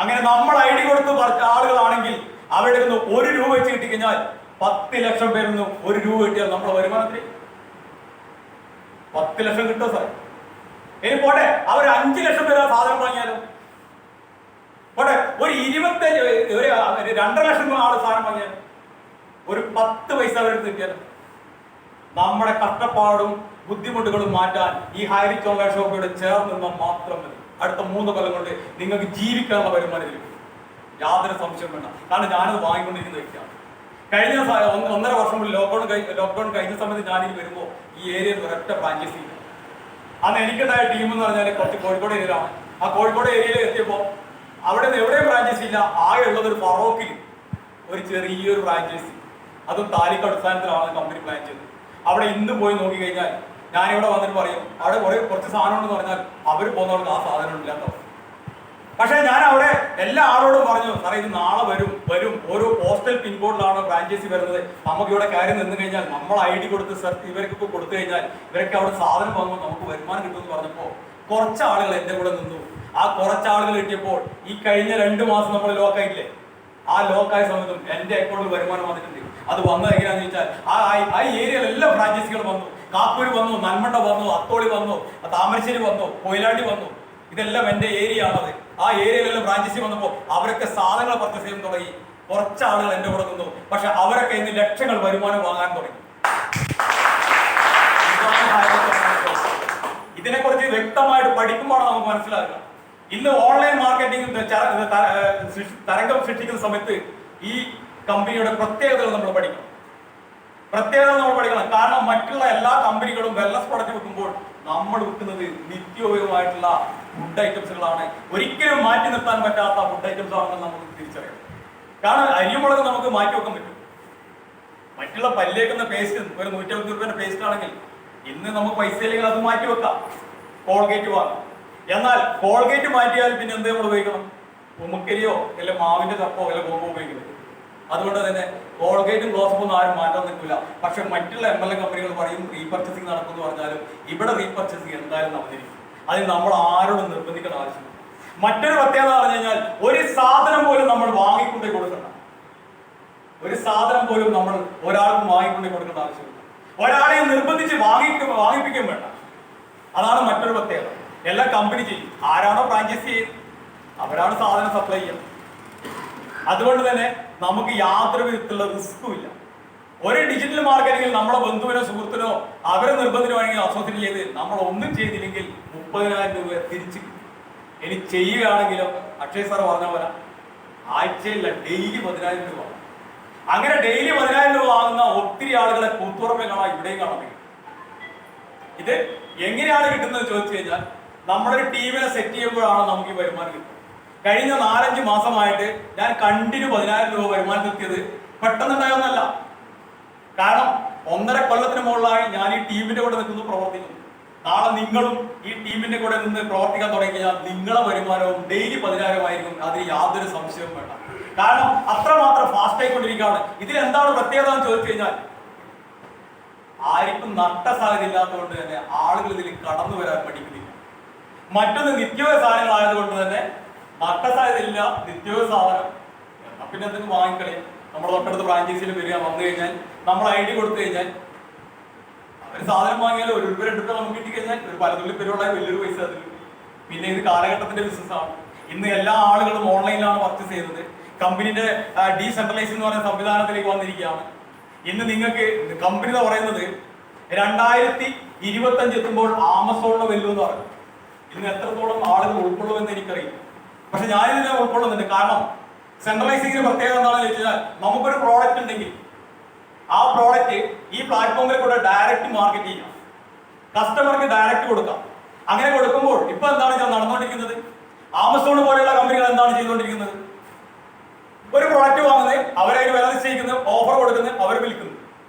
അങ്ങനെ നമ്മൾ ID കൊടുത്ത് ആളുകളാണെങ്കിൽ അവരുടെ നിന്ന് 1 രൂപ വെച്ച് കിട്ടിക്കഴിഞ്ഞാൽ 10 ലക്ഷം പേരിൽ നിന്ന് 1 രൂപ കിട്ടിയാൽ നമ്മുടെ വരുമാനത്തിൽ 10 ലക്ഷം കിട്ടുമോ സാർ? ഇനി പോട്ടെ, അവർ 5 ലക്ഷം പേര് സാധനം വാങ്ങിയാലോ? പോട്ടെ, ഒരു 2.5 ലക്ഷം ആള് സാധനം വാങ്ങിയാലോ? ഒരു 10 പൈസ അവരെടുത്ത് കിട്ടിയാലോ? നമ്മുടെ കഷ്ടപ്പാടും ബുദ്ധിമുട്ടുകളും മാറ്റാൻ ഈ ഹൈറിച്ച് ഓൺലൈൻ ഷോപ്പിലൂടെ ചേർന്ന് നിന്നാൽ മാത്രം മതി. അടുത്ത 3 കൊല്ലം കൊണ്ട് നിങ്ങൾക്ക് ജീവിക്കാനുള്ള വരുമാനം ലഭിക്കും. യാതൊരു സംശയം വേണ്ട. കാരണം ഞാനത് വാങ്ങിക്കൊണ്ടിരിക്കുന്ന വ്യക്തിയാണ്. കഴിഞ്ഞ 1.5 വർഷം മുതൽ ലോക്ക്ഡൌൺ കഴിഞ്ഞ സമയത്ത് ഞാനിത് വരുമ്പോൾ ഈ ഏരിയയിൽ ഒരൊറ്റ ഫ്രാഞ്ചൈസി ഇല്ല. അന്ന് എനിക്കുണ്ടായ ടീം എന്ന് പറഞ്ഞാൽ കുറച്ച് കോഴിക്കോട് ഏരിയയിലാണ്. ആ കോഴിക്കോട് ഏരിയയിൽ എത്തിയപ്പോൾ അവിടെ നിന്ന് എവിടെയും ഫ്രാഞ്ചൈസി ഇല്ല. ആകെ ഉള്ളത് ഒരു ഫറോക്കിൽ ഒരു ചെറിയൊരു ഫ്രാഞ്ചൈസി, അതും താരിഖ് അടിസ്ഥാനത്തിലാണ് കമ്പനി പ്ലാൻ ചെയ്തത്. അവിടെ ഇന്ന് പോയി നോക്കി കഴിഞ്ഞാൽ ഞാനിവിടെ വന്നിട്ട് പറയും അവിടെ കുറച്ച് സാധനം ഉണ്ടെന്ന് പറഞ്ഞാൽ അവർ പോകുന്നവർക്ക് ആ സാധനം ഇല്ലാത്തവർ. പക്ഷെ ഞാൻ അവിടെ എല്ലാ ആളോടും പറഞ്ഞു, സാറേ ഇത് നാളെ വരും ഓരോ പോസ്റ്റൽ പിൻകോഡിലാണ് ഫ്രാഞ്ചൈസി വരുന്നത്. നമുക്ക് ഇവിടെ കാര്യം നിന്ന് കഴിഞ്ഞാൽ നമ്മൾ ID കൊടുത്ത് ഇവർക്ക് കൊടുത്തു കഴിഞ്ഞാൽ ഇവരൊക്കെ അവിടെ സാധനം വാങ്ങുമ്പോൾ നമുക്ക് വരുമാനം കിട്ടുമെന്ന് പറഞ്ഞപ്പോൾ കുറച്ച് ആളുകൾ എൻ്റെ കൂടെ നിന്നു. ആ കുറച്ച് ആളുകൾ കിട്ടിയപ്പോൾ ഈ കഴിഞ്ഞ 2 മാസം നമ്മൾ ലോക്കായില്ലേ, ആ ലോക്കായ സമയത്തും എൻ്റെ അക്കൗണ്ടിൽ വരുമാനം വന്നിട്ടുണ്ട്. അത് വന്നത് എങ്ങനെയാണെന്ന് ചോദിച്ചാൽ ആ ഏരിയയിൽ എല്ലാ ഫ്രാഞ്ചൈസികൾ വന്നു. കാപ്പൂര് വന്നു, നന്മണ്ട വന്നു, അത്തോളി വന്നു, താമരശ്ശേരി വന്നു, കൊയിലാണ്ടി വന്നു. ഇതെല്ലാം എൻ്റെ ഏരിയ ആണത്. ആ ഏരിയയിലെല്ലാം ഫ്രാഞ്ചൈസി വന്നപ്പോൾ അവരൊക്കെ സാധനങ്ങൾ പർച്ചേസ് ചെയ്യാൻ തുടങ്ങി. കുറച്ച് ആളുകൾ എൻ്റെ കൂടെ നിന്നു. പക്ഷെ അവരൊക്കെ ഇന്ന് ലക്ഷങ്ങൾ വരുമാനം വാങ്ങാൻ തുടങ്ങി. ഇതിനെക്കുറിച്ച് വ്യക്തമായിട്ട് പഠിക്കുമ്പോഴാണ് നമുക്ക് മനസ്സിലാക്കുക. ഇന്ന് ഓൺലൈൻ മാർക്കറ്റിംഗ് തരംഗം സൃഷ്ടിക്കുന്ന സമയത്ത് ഈ കമ്പനിയുടെ പ്രത്യേകതകൾ നമ്മൾ പഠിക്കണം. പ്രത്യേകത നമ്മൾ പഠിക്കണം. കാരണം മറ്റുള്ള എല്ലാ കമ്പനികളും വെൽനസ് പ്രൊഡക്റ്റ് വെക്കുമ്പോൾ നമ്മൾ വിൽക്കുന്നത് നിത്യോപയോഗമായിട്ടുള്ള ഫുഡ് ഐറ്റംസുകളാണ്. ഒരിക്കലും മാറ്റി നിർത്താൻ പറ്റാത്ത ഫുഡ് ഐറ്റംസ് ആണെന്ന് നമുക്ക് തിരിച്ചറിയാം. കാരണം അരിമുളക് നമുക്ക് മാറ്റി വെക്കാൻ പറ്റും. മറ്റുള്ള പല്ലേക്കുന്ന പേസ്റ്റ് ഒരു 150 രൂപയുടെ പേസ്റ്റ് ആണെങ്കിൽ ഇന്ന് നമുക്ക് പൈസ ഇല്ലെങ്കിൽ അത് മാറ്റി വെക്കാം, കോൾഗേറ്റ് വാങ്ങാം. എന്നാൽ കോൾഗേറ്റ് മാറ്റിയാൽ പിന്നെ എന്ത് നമ്മൾ ഉപയോഗിക്കണം? ഉമ്മക്കരിയോ അല്ലെ മാവിന്റെ ചപ്പോ അല്ലെ ബോംബോ ഉപയോഗിക്കുന്നത്. അതുകൊണ്ട് തന്നെ കോൾഗേറ്റും ഗ്ലോസപ്പും ഒന്നും ആരും മാറ്റാൻ നിൽക്കില്ല. പക്ഷെ മറ്റുള്ള MLM കമ്പനികൾ പറയും റീപർച്ചേസിംഗ് നടക്കുമെന്ന് പറഞ്ഞാലും ഇവിടെ റീപർച്ചേസിംഗ് എന്തായാലും നടന്നിരിക്കും. അതിന് നമ്മൾ ആരോടും നിർബന്ധിക്കേണ്ട ആവശ്യമില്ല. മറ്റൊരു പ്രത്യേകത പറഞ്ഞു കഴിഞ്ഞാൽ ഒരു സാധനം പോലും നമ്മൾ വാങ്ങിക്കൊണ്ടേ കൊടുക്കണ്ട. ഒരു സാധനം പോലും നമ്മൾ ഒരാൾക്കും വാങ്ങിക്കൊണ്ടേ കൊടുക്കേണ്ട ആവശ്യമില്ല. ഒരാളെയും നിർബന്ധിച്ച് വാങ്ങിപ്പിക്കാൻ വേണ്ട. അതാണ് മറ്റൊരു പ്രത്യേകത. എല്ലാ കമ്പനി ചെയ്യും. ആരാണോ ഫ്രാഞ്ചൈസി ചെയ്യുന്നത് അവരാണ് സാധനം സപ്ലൈ ചെയ്യുന്നത്. അതുകൊണ്ട് തന്നെ നമുക്ക് യാതൊരു വിധത്തിലുള്ള റിസ്ക്കും ഇല്ല. ഒരു ഡിജിറ്റൽ മാർക്കറ്റിംഗിൽ നമ്മളെ ബന്ധുവിനോ സുഹൃത്തിനോ അവരെ നിർബന്ധിച്ച് വേണമെങ്കിൽ അസോസിയേറ്റ് ചെയ്ത് നമ്മൾ ഒന്നും ചെയ്തില്ലെങ്കിൽ 30,000 രൂപ തിരിച്ച് ഇനി ചെയ്യുകയാണെങ്കിലോ അക്ഷയ് സാർ പറഞ്ഞ പോലെ ആഴ്ചയില്ല ഡെയിലി 10,000 രൂപ. അങ്ങനെ ഡെയിലി 10,000 രൂപ വാങ്ങുന്ന ഒത്തിരി ആളുകളെ കൂത്തുറമെ കാണാം, ഇവിടെയും കാണാൻ. ഇത് എങ്ങനെയാണ് കിട്ടുന്നത് ചോദിച്ചു കഴിഞ്ഞാൽ നമ്മളൊരു ടീമിനെ സെറ്റ് ചെയ്യുമ്പോഴാണ് നമുക്ക് ഈ വരുമാനം കിട്ടുന്നത്. കഴിഞ്ഞ 4-5 മാസമായിട്ട് ഞാൻ കണ്ടിന്യൂ 10,000 രൂപ വരുമാനം കിട്ടിയത് പെട്ടെന്നുണ്ടായൊന്നല്ല. കാരണം 1.5 കൊല്ലത്തിന് മുകളിലായി ഞാൻ ഈ ടീമിന്റെ കൂടെ നിൽക്കുന്നു, പ്രവർത്തിക്കുന്നു. നാളെ നിങ്ങളും ഈ ടീമിന്റെ കൂടെ നിന്ന് പ്രവർത്തിക്കാൻ തുടങ്ങി കഴിഞ്ഞാൽ നിങ്ങളെ വരുമാനവും ഡെയിലി 10,000 ആയിരിക്കും. അതിൽ യാതൊരു സംശയവും വേണ്ട. കാരണം അത്രമാത്രം ഫാസ്റ്റ് ആയിക്കൊണ്ടിരിക്കുകയാണ്. ഇതിൽ എന്താണ് പ്രത്യേകത എന്ന് ചോദിച്ചു കഴിഞ്ഞാൽ ആർക്കും നഷ്ടസാധ്യത ഇല്ലാത്തതുകൊണ്ട് തന്നെ ആളുകൾ ഇതിൽ കടന്നു വരാൻ പഠിക്കുന്നില്ല. മറ്റൊന്ന് നിത്യോപയോഗ സാധനങ്ങളായതുകൊണ്ട് തന്നെ നഷ്ടസാധ്യത ഇല്ല. നിത്യോപയോഗ സാധനം എന്നാ പിന്നെ എന്തെങ്കിലും വാങ്ങിക്കളയും. നമ്മൾ തൊട്ടടുത്ത് ഫ്രാഞ്ചൈസിയിൽ വരിക, വന്നു കഴിഞ്ഞാൽ നമ്മൾ ID കൊടുത്തു കഴിഞ്ഞാൽ അവർ സാധനം വാങ്ങിയാൽ 1 രൂപ 2 രൂപ നമുക്ക് കിട്ടിക്കഴിഞ്ഞാൽ ഒരു പലതുള്ളി പെരുള്ള വലിയൊരു പൈസ അതിൽ. പിന്നെ ഇത് കാലഘട്ടത്തിന്റെ ബിസിനസ്സാണ്. ഇന്ന് എല്ലാ ആളുകളും ഓൺലൈനിലാണ് പർച്ചേസ് ചെയ്യുന്നത്. കമ്പനിയുടെ ഡീസെൻട്രലൈസ് എന്ന് പറയുന്ന സംവിധാനത്തിലേക്ക് വന്നിരിക്കുകയാണ്. ഇന്ന് നിങ്ങൾക്ക് കമ്പനി എന്ന് പറയുന്നത് 2025 എത്തുമ്പോൾ ആമസോണിനെ വെല്ലുമെന്ന് പറഞ്ഞു. ഇന്ന് എത്രത്തോളം ആളുകൾ ഉൾക്കൊള്ളുമെന്ന് എനിക്കറിയില്ല. പക്ഷെ ഞാനിതിനെ ഉൾക്കൊള്ളുന്നുണ്ട്. കാരണം സെൻട്രലൈസിംഗിന് പ്രത്യേകത എന്താണെന്ന് ചോദിച്ചാൽ നമുക്കൊരു പ്രോഡക്റ്റ് ഉണ്ടെങ്കിൽ ആ പ്രോഡക്റ്റ് ഈ പ്ലാറ്റ്ഫോമിൽ കൂടെ ഡയറക്റ്റ് മാർക്കറ്റ് ചെയ്യാം, കസ്റ്റമർക്ക് ഡയറക്റ്റ് കൊടുക്കാം. അങ്ങനെ കൊടുക്കുമ്പോൾ ഇപ്പൊ എന്താണ് നടന്നുകൊണ്ടിരിക്കുന്നത്? ആമസോൺ പോലെയുള്ള കമ്പനികൾ എന്താണ് ചെയ്തുകൊണ്ടിരിക്കുന്നത്? ഒരു പ്രോഡക്റ്റ് വാങ്ങുന്നത്, അവരതിന് വില നിശ്ചയിക്കുന്നത്, ഓഫർ കൊടുക്കുന്നത്, അവർ വിൽക്കുന്നു.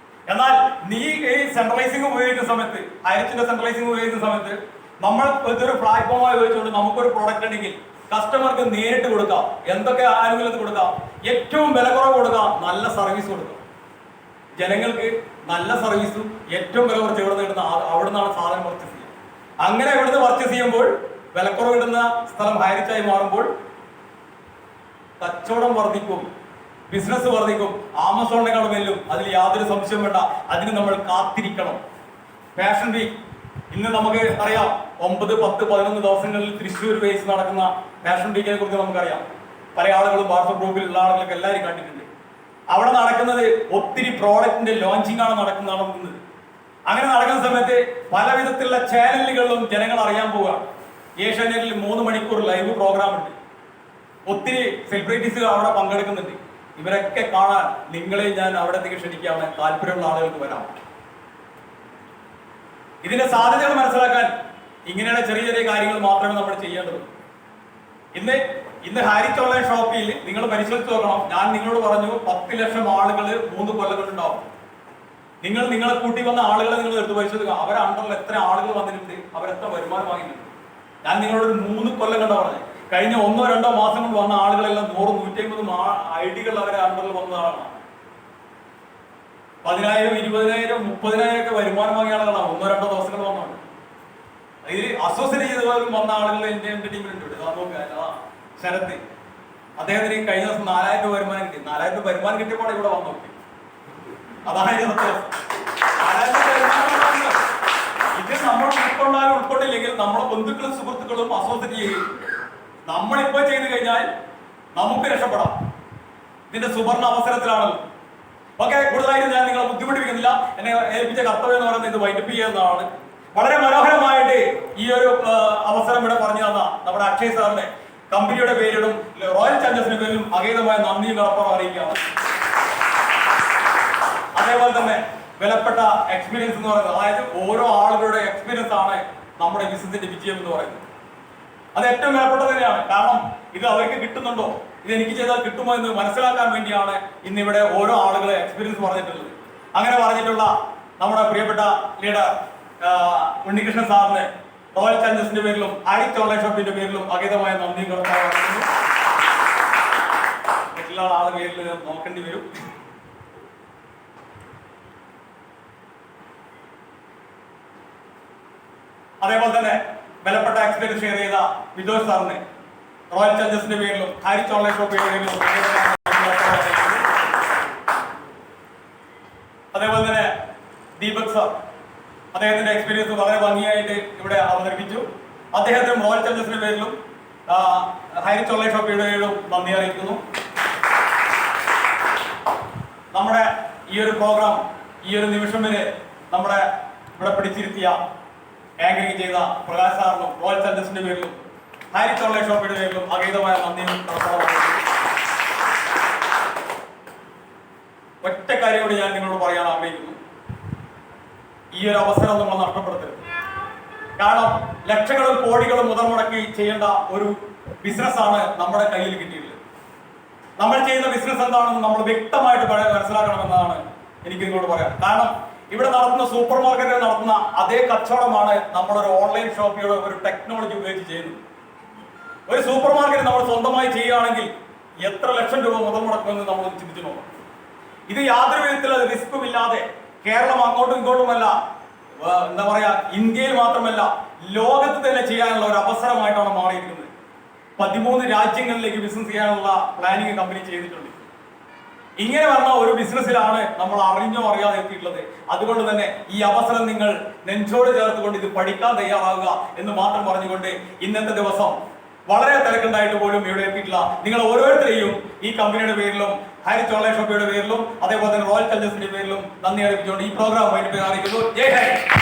എന്നാൽ നീ ഈ സെൻട്രലൈസിംഗ് ഉപയോഗിക്കുന്ന സമയത്ത്, അയച്ചിന്റെ സെൻട്രലൈസിംഗ് ഉപയോഗിക്കുന്ന സമയത്ത് നമ്മൾ ഇതൊരു പ്ലാറ്റ്ഫോമായി ഉപയോഗിച്ചുകൊണ്ട് നമുക്കൊരു പ്രോഡക്റ്റ് ഉണ്ടെങ്കിൽ കസ്റ്റമർക്ക് നേരിട്ട് കൊടുക്കാം. എന്തൊക്കെ ആനുകൂല്യത്തിൽ കൊടുക്കാം? ഏറ്റവും വില കുറവ് കൊടുക്കാം, നല്ല സർവീസ് കൊടുക്കാം. ജനങ്ങൾക്ക് നല്ല സർവീസും ഏറ്റവും വില കുറച്ച് എവിടെ നിന്ന് അവിടെ നിന്നാണ് സാധനം പർച്ചേസ് ചെയ്യുക. അങ്ങനെ ഇവിടുന്ന് പർച്ചേസ് ചെയ്യുമ്പോൾ വിലക്കുറവ് ഇടുന്ന സ്ഥലം ഹൈറിച്ചായി മാറുമ്പോൾ കച്ചവടം വർദ്ധിക്കും, ബിസിനസ് വർദ്ധിക്കും. ആമസോണിനെക്കാളും വെല്ലും, അതിൽ യാതൊരു സംശയവും വേണ്ട. അതിന് നമ്മൾ കാത്തിരിക്കണം. ഫാഷൻ വീക്ക് ഇന്ന് നമുക്ക് അറിയാം. 9, 10, 11 ദിവസങ്ങളിൽ തൃശ്ശൂർ ബേസ് നടക്കുന്ന ഫാഷൻ വീക്കിനെ കുറിച്ച് നമുക്കറിയാം. പല ആളുകളും വാട്സപ്പ് ഗ്രൂപ്പിലുള്ള ആളുകളൊക്കെ എല്ലാവരും കണ്ടിട്ടുണ്ട്. അവിടെ നടക്കുന്നത് ഒത്തിരി പ്രോഡക്റ്റിന്റെ ലോഞ്ചിങ് ആണ് നടക്കുന്നത്. അങ്ങനെ നടക്കുന്ന സമയത്ത് പല വിധത്തിലുള്ള ചാനലുകളിലും ജനങ്ങൾ അറിയാൻ പോവുകയാണ്. ഏഷ്യാനെറ്റിൽ 3 മണിക്കൂർ ലൈവ് പ്രോഗ്രാം ഉണ്ട്. ഒത്തിരി സെലിബ്രിറ്റീസുകൾ അവിടെ പങ്കെടുക്കുന്നുണ്ട്. ഇവരൊക്കെ കാണാൻ നിങ്ങളെ ഞാൻ അവിടത്തേക്ക് ക്ഷണിക്കുകയാണ്. താല്പര്യമുള്ള ആളുകൾക്ക് വരാം. ഇതിന്റെ സാധ്യതകൾ മനസ്സിലാക്കാൻ ഇങ്ങനെയുള്ള ചെറിയ ചെറിയ കാര്യങ്ങൾ മാത്രമേ നമ്മൾ ചെയ്യേണ്ടത്. ഇന്ന് ഹാരിച്ച് ഓൺലൈൻ ഷോപ്പിൽ നിങ്ങൾ പരിശോധിച്ച് നോക്കണം. ഞാൻ നിങ്ങളോട് പറഞ്ഞു 10 ലക്ഷം ആളുകൾ 3 കൊല്ലം കൊണ്ടുണ്ടാവും. നിങ്ങളെ കൂട്ടി വന്ന ആളുകളെ നിങ്ങൾ എടുത്ത് പരിശോധിക്കുക. അവരെ അണ്ടറിൽ എത്ര ആളുകൾ വന്നിട്ടുണ്ട്, അവരെത്ര വരുമാനം വാങ്ങിയിട്ടുണ്ട്. ഞാൻ നിങ്ങളോട് 3 കൊല്ലം കണ്ട പറഞ്ഞത്. കഴിഞ്ഞ 1-2 മാസം കൊണ്ട് വന്ന ആളുകളെല്ലാം 100-150 ഐഡികൾ അവരെ അണ്ടറിൽ വന്നതാണ്. 10,000, 20,000, 30,000 ഒക്കെ വരുമാനം വാങ്ങിയ ആളുകളാണ് 1-2 ദിവസങ്ങൾ വന്നത്. ഇതിൽ അസോസിയേറ്റ് ചെയ്തവരും വന്ന ആളുകൾ എന്റെ ടീമിലുണ്ട്. ശരത്ത്, അദ്ദേഹത്തിന് കഴിഞ്ഞ ദിവസം 4,000 രൂപ വരുമാനം കിട്ടി. 4,000 രൂപ വരുമാനം കിട്ടിയപ്പോൾ ഇവിടെ വന്നു നോക്കി. അതാണ് ഇതിന്റെ വ്യത്യാസം. 4,000 രൂപ വരുമാനം. ഇത് നമ്മൾ ഉൾക്കൊണ്ടാലും ഉൾക്കൊണ്ടില്ലെങ്കിൽ നമ്മളെ ബന്ധുക്കളും സുഹൃത്തുക്കളും അസോസിയേറ്റ് ചെയ്യുകയും നമ്മളിപ്പോ ചെയ്തു കഴിഞ്ഞാൽ നമുക്ക് രക്ഷപ്പെടാം. ഇതിന്റെ സുവർണ അവസരത്തിലാണല്ലോ. ഓക്കെ, കൂടുതലായിട്ട് ഞാൻ നിങ്ങളെ ബുദ്ധിമുട്ടിപ്പിക്കുന്നില്ല. എന്നെ ഏൽപ്പിച്ച കർത്തവ്യം എന്ന് പറയുന്നത് ഇത് വൈൻഡപ്പ് ചെയ്യുന്നതാണ്. വളരെ മനോഹരമായിട്ട് ഈ ഒരു അവസരം ഇവിടെ പറഞ്ഞു തന്ന നമ്മുടെ അക്ഷയ് സാറിന്റെ കമ്പനിയുടെ പേരിലും റോയൽ ചാലഞ്ചേഴ്സിന്റെ പേരിലും അഗൈതമായ നന്ദിയും കടപ്പാടും അറിയിക്കുകയാണ്. അതേപോലെ തന്നെ വിലപ്പെട്ട എക്സ്പീരിയൻസ് എന്ന് പറയുന്നത്. അതായത് ഓരോ ആളുകളുടെ എക്സ്പീരിയൻസ് ആണ് നമ്മുടെ ബിസിനസിന്റെ വിജയം എന്ന് പറയുന്നത്. അത് ഏറ്റവും വിലപ്പെട്ടത് തന്നെയാണ്. കാരണം ഇത് അവർക്ക് കിട്ടുന്നുണ്ടോ, ഇത് എനിക്ക് ചെയ്താൽ കിട്ടുമോ എന്ന് മനസ്സിലാക്കാൻ വേണ്ടിയാണ് ഇന്നിവിടെ ഓരോ ആളുകളെ എക്സ്പീരിയൻസ് പറഞ്ഞിട്ടുള്ളത്. അങ്ങനെ പറഞ്ഞിട്ടുള്ള നമ്മുടെ പ്രിയപ്പെട്ട ലീഡർ ഉണ്ണികൃഷ്ണൻ സാറിന് റോയൽ ചാലഞ്ചേഴ്സിന്റെ പേരിലും ആരിച്ച് ഓൺലൈൻ ഷോപ്പിന്റെ പേരിലും അഗീതമായ നന്ദിയും കടപ്പാടുന്നു. മറ്റുള്ള ആളുടെ പേരിൽ നോക്കേണ്ടി വരും. അതേപോലെ തന്നെ വിലപ്പെട്ട എക്സ്പീരിയൻസ് ഷെയർ ചെയ്ത വിജോഷ് സാറിന് റോയൽ ചാലഞ്ചേഴ്സിന്റെ പേരിലും ആരിച്ച് ഓൺലൈൻ ഷോപ്പിന്റെ പേരിലും അതേപോലെ തന്നെ ദീപക് സാർ അദ്ദേഹത്തിന്റെ എക്സ്പീരിയൻസ് വളരെ ഭംഗിയായിട്ട് ഇവിടെ അവതരിപ്പിച്ചു. അദ്ദേഹത്തിനും റോയൽ ചാലഞ്ചേഴ്സിന്റെ പേരിലും ആരിച്ച് ഓൺലൈൻ ഷോപ്പിന്റെ പേരിലും നന്ദി അറിയിക്കുന്നു. നമ്മുടെ ഈ ഒരു പ്രോഗ്രാം ഈ ഒരു നിമിഷം വരെ നമ്മുടെ ഇവിടെ പിടിച്ചിരുത്തിയ ആങ്കറിംഗ് ചെയ്ത പ്രകാശ് സാറിനും റോയൽ ചാലഞ്ചേഴ്സിന്റെ പേരിലും ആരിച്ച് ഓൺലൈൻ ഷോപ്പിന്റെ പേരിലും അഗീതമായ നന്ദിയും ഒറ്റ കാര്യം കൂടി ഞാൻ നിങ്ങളോട് പറയാൻ ആഗ്രഹിക്കുന്നു. ഈ ഒരു അവസരം നമ്മൾ നഷ്ടപ്പെടുത്തരുത്. കാരണം ലക്ഷങ്ങളും കോടികളും മുതൽ മുടക്കി ചെയ്യേണ്ട ഒരു ബിസിനസ്സാണ് നമ്മുടെ കയ്യിൽ കിട്ടിയിട്ടുള്ളത്. നമ്മൾ ചെയ്യുന്ന ബിസിനസ് എന്താണെന്ന് നമ്മൾ വ്യക്തമായിട്ട് മനസ്സിലാക്കണമെന്നാണ് എനിക്ക് നിങ്ങളോട് പറയാം. കാരണം ഇവിടെ നടത്തുന്ന സൂപ്പർ മാർക്കറ്റിൽ നടത്തുന്ന അതേ കച്ചവടമാണ് നമ്മളൊരു ഓൺലൈൻ ഷോപ്പിയുടെ ഒരു ടെക്നോളജി ഉപയോഗിച്ച് ചെയ്യുന്നത്. ഒരു സൂപ്പർ മാർക്കറ്റ് നമ്മൾ സ്വന്തമായി ചെയ്യുകയാണെങ്കിൽ എത്ര ലക്ഷം രൂപ മുതൽ മുടക്കുമെന്ന് നമ്മൾ ചിന്തിച്ചു നോക്കണം. ഇത് യാതൊരു വിധത്തിലുള്ള റിസ്ക്കും ഇല്ലാതെ കേരളം അങ്ങോട്ടും ഇങ്ങോട്ടുമല്ല, എന്താ പറയാ, ഇന്ത്യയിൽ മാത്രമല്ല ലോകത്ത് തന്നെ ചെയ്യാനുള്ള ഒരു അവസരമായിട്ടാണ് മാറിയിരിക്കുന്നത്. 13 രാജ്യങ്ങളിലേക്ക് ബിസിനസ് ചെയ്യാനുള്ള പ്ലാനിങ് കമ്പനി ചെയ്തിട്ടുണ്ട്. ഇങ്ങനെ വന്ന ഒരു ബിസിനസ്സിലാണ് നമ്മൾ അറിഞ്ഞോ അറിയാതെ എത്തിയിട്ടുള്ളത്. അതുകൊണ്ട് തന്നെ ഈ അവസരം നിങ്ങൾ നെഞ്ചോട് ചേർത്തുകൊണ്ട് ഇത് പഠിക്കാൻ തയ്യാറാവുക എന്ന് മാത്രം പറഞ്ഞുകൊണ്ട് ഇന്നത്തെ ദിവസം വളരെ തിരക്കുണ്ടായിട്ട് പോലും ഇവിടെ എത്തിയിട്ടില്ല നിങ്ങൾ ഓരോരുത്തരെയും ഈ കമ്പനിയുടെ പേരിലും ആരിച്ച് ഓൺലൈൻ ഷോപ്പിയുടെ പേരിലും അതേപോലെ തന്നെ റോയൽ ചാലഞ്ചേഴ്സിന്റെ പേരിലും നന്ദി അറിയിച്ചുകൊണ്ട് ഈ പ്രോഗ്രാം വൈകിട്ട് അറിയിക്കുന്നു. ജയ് ഹിന്ദ്.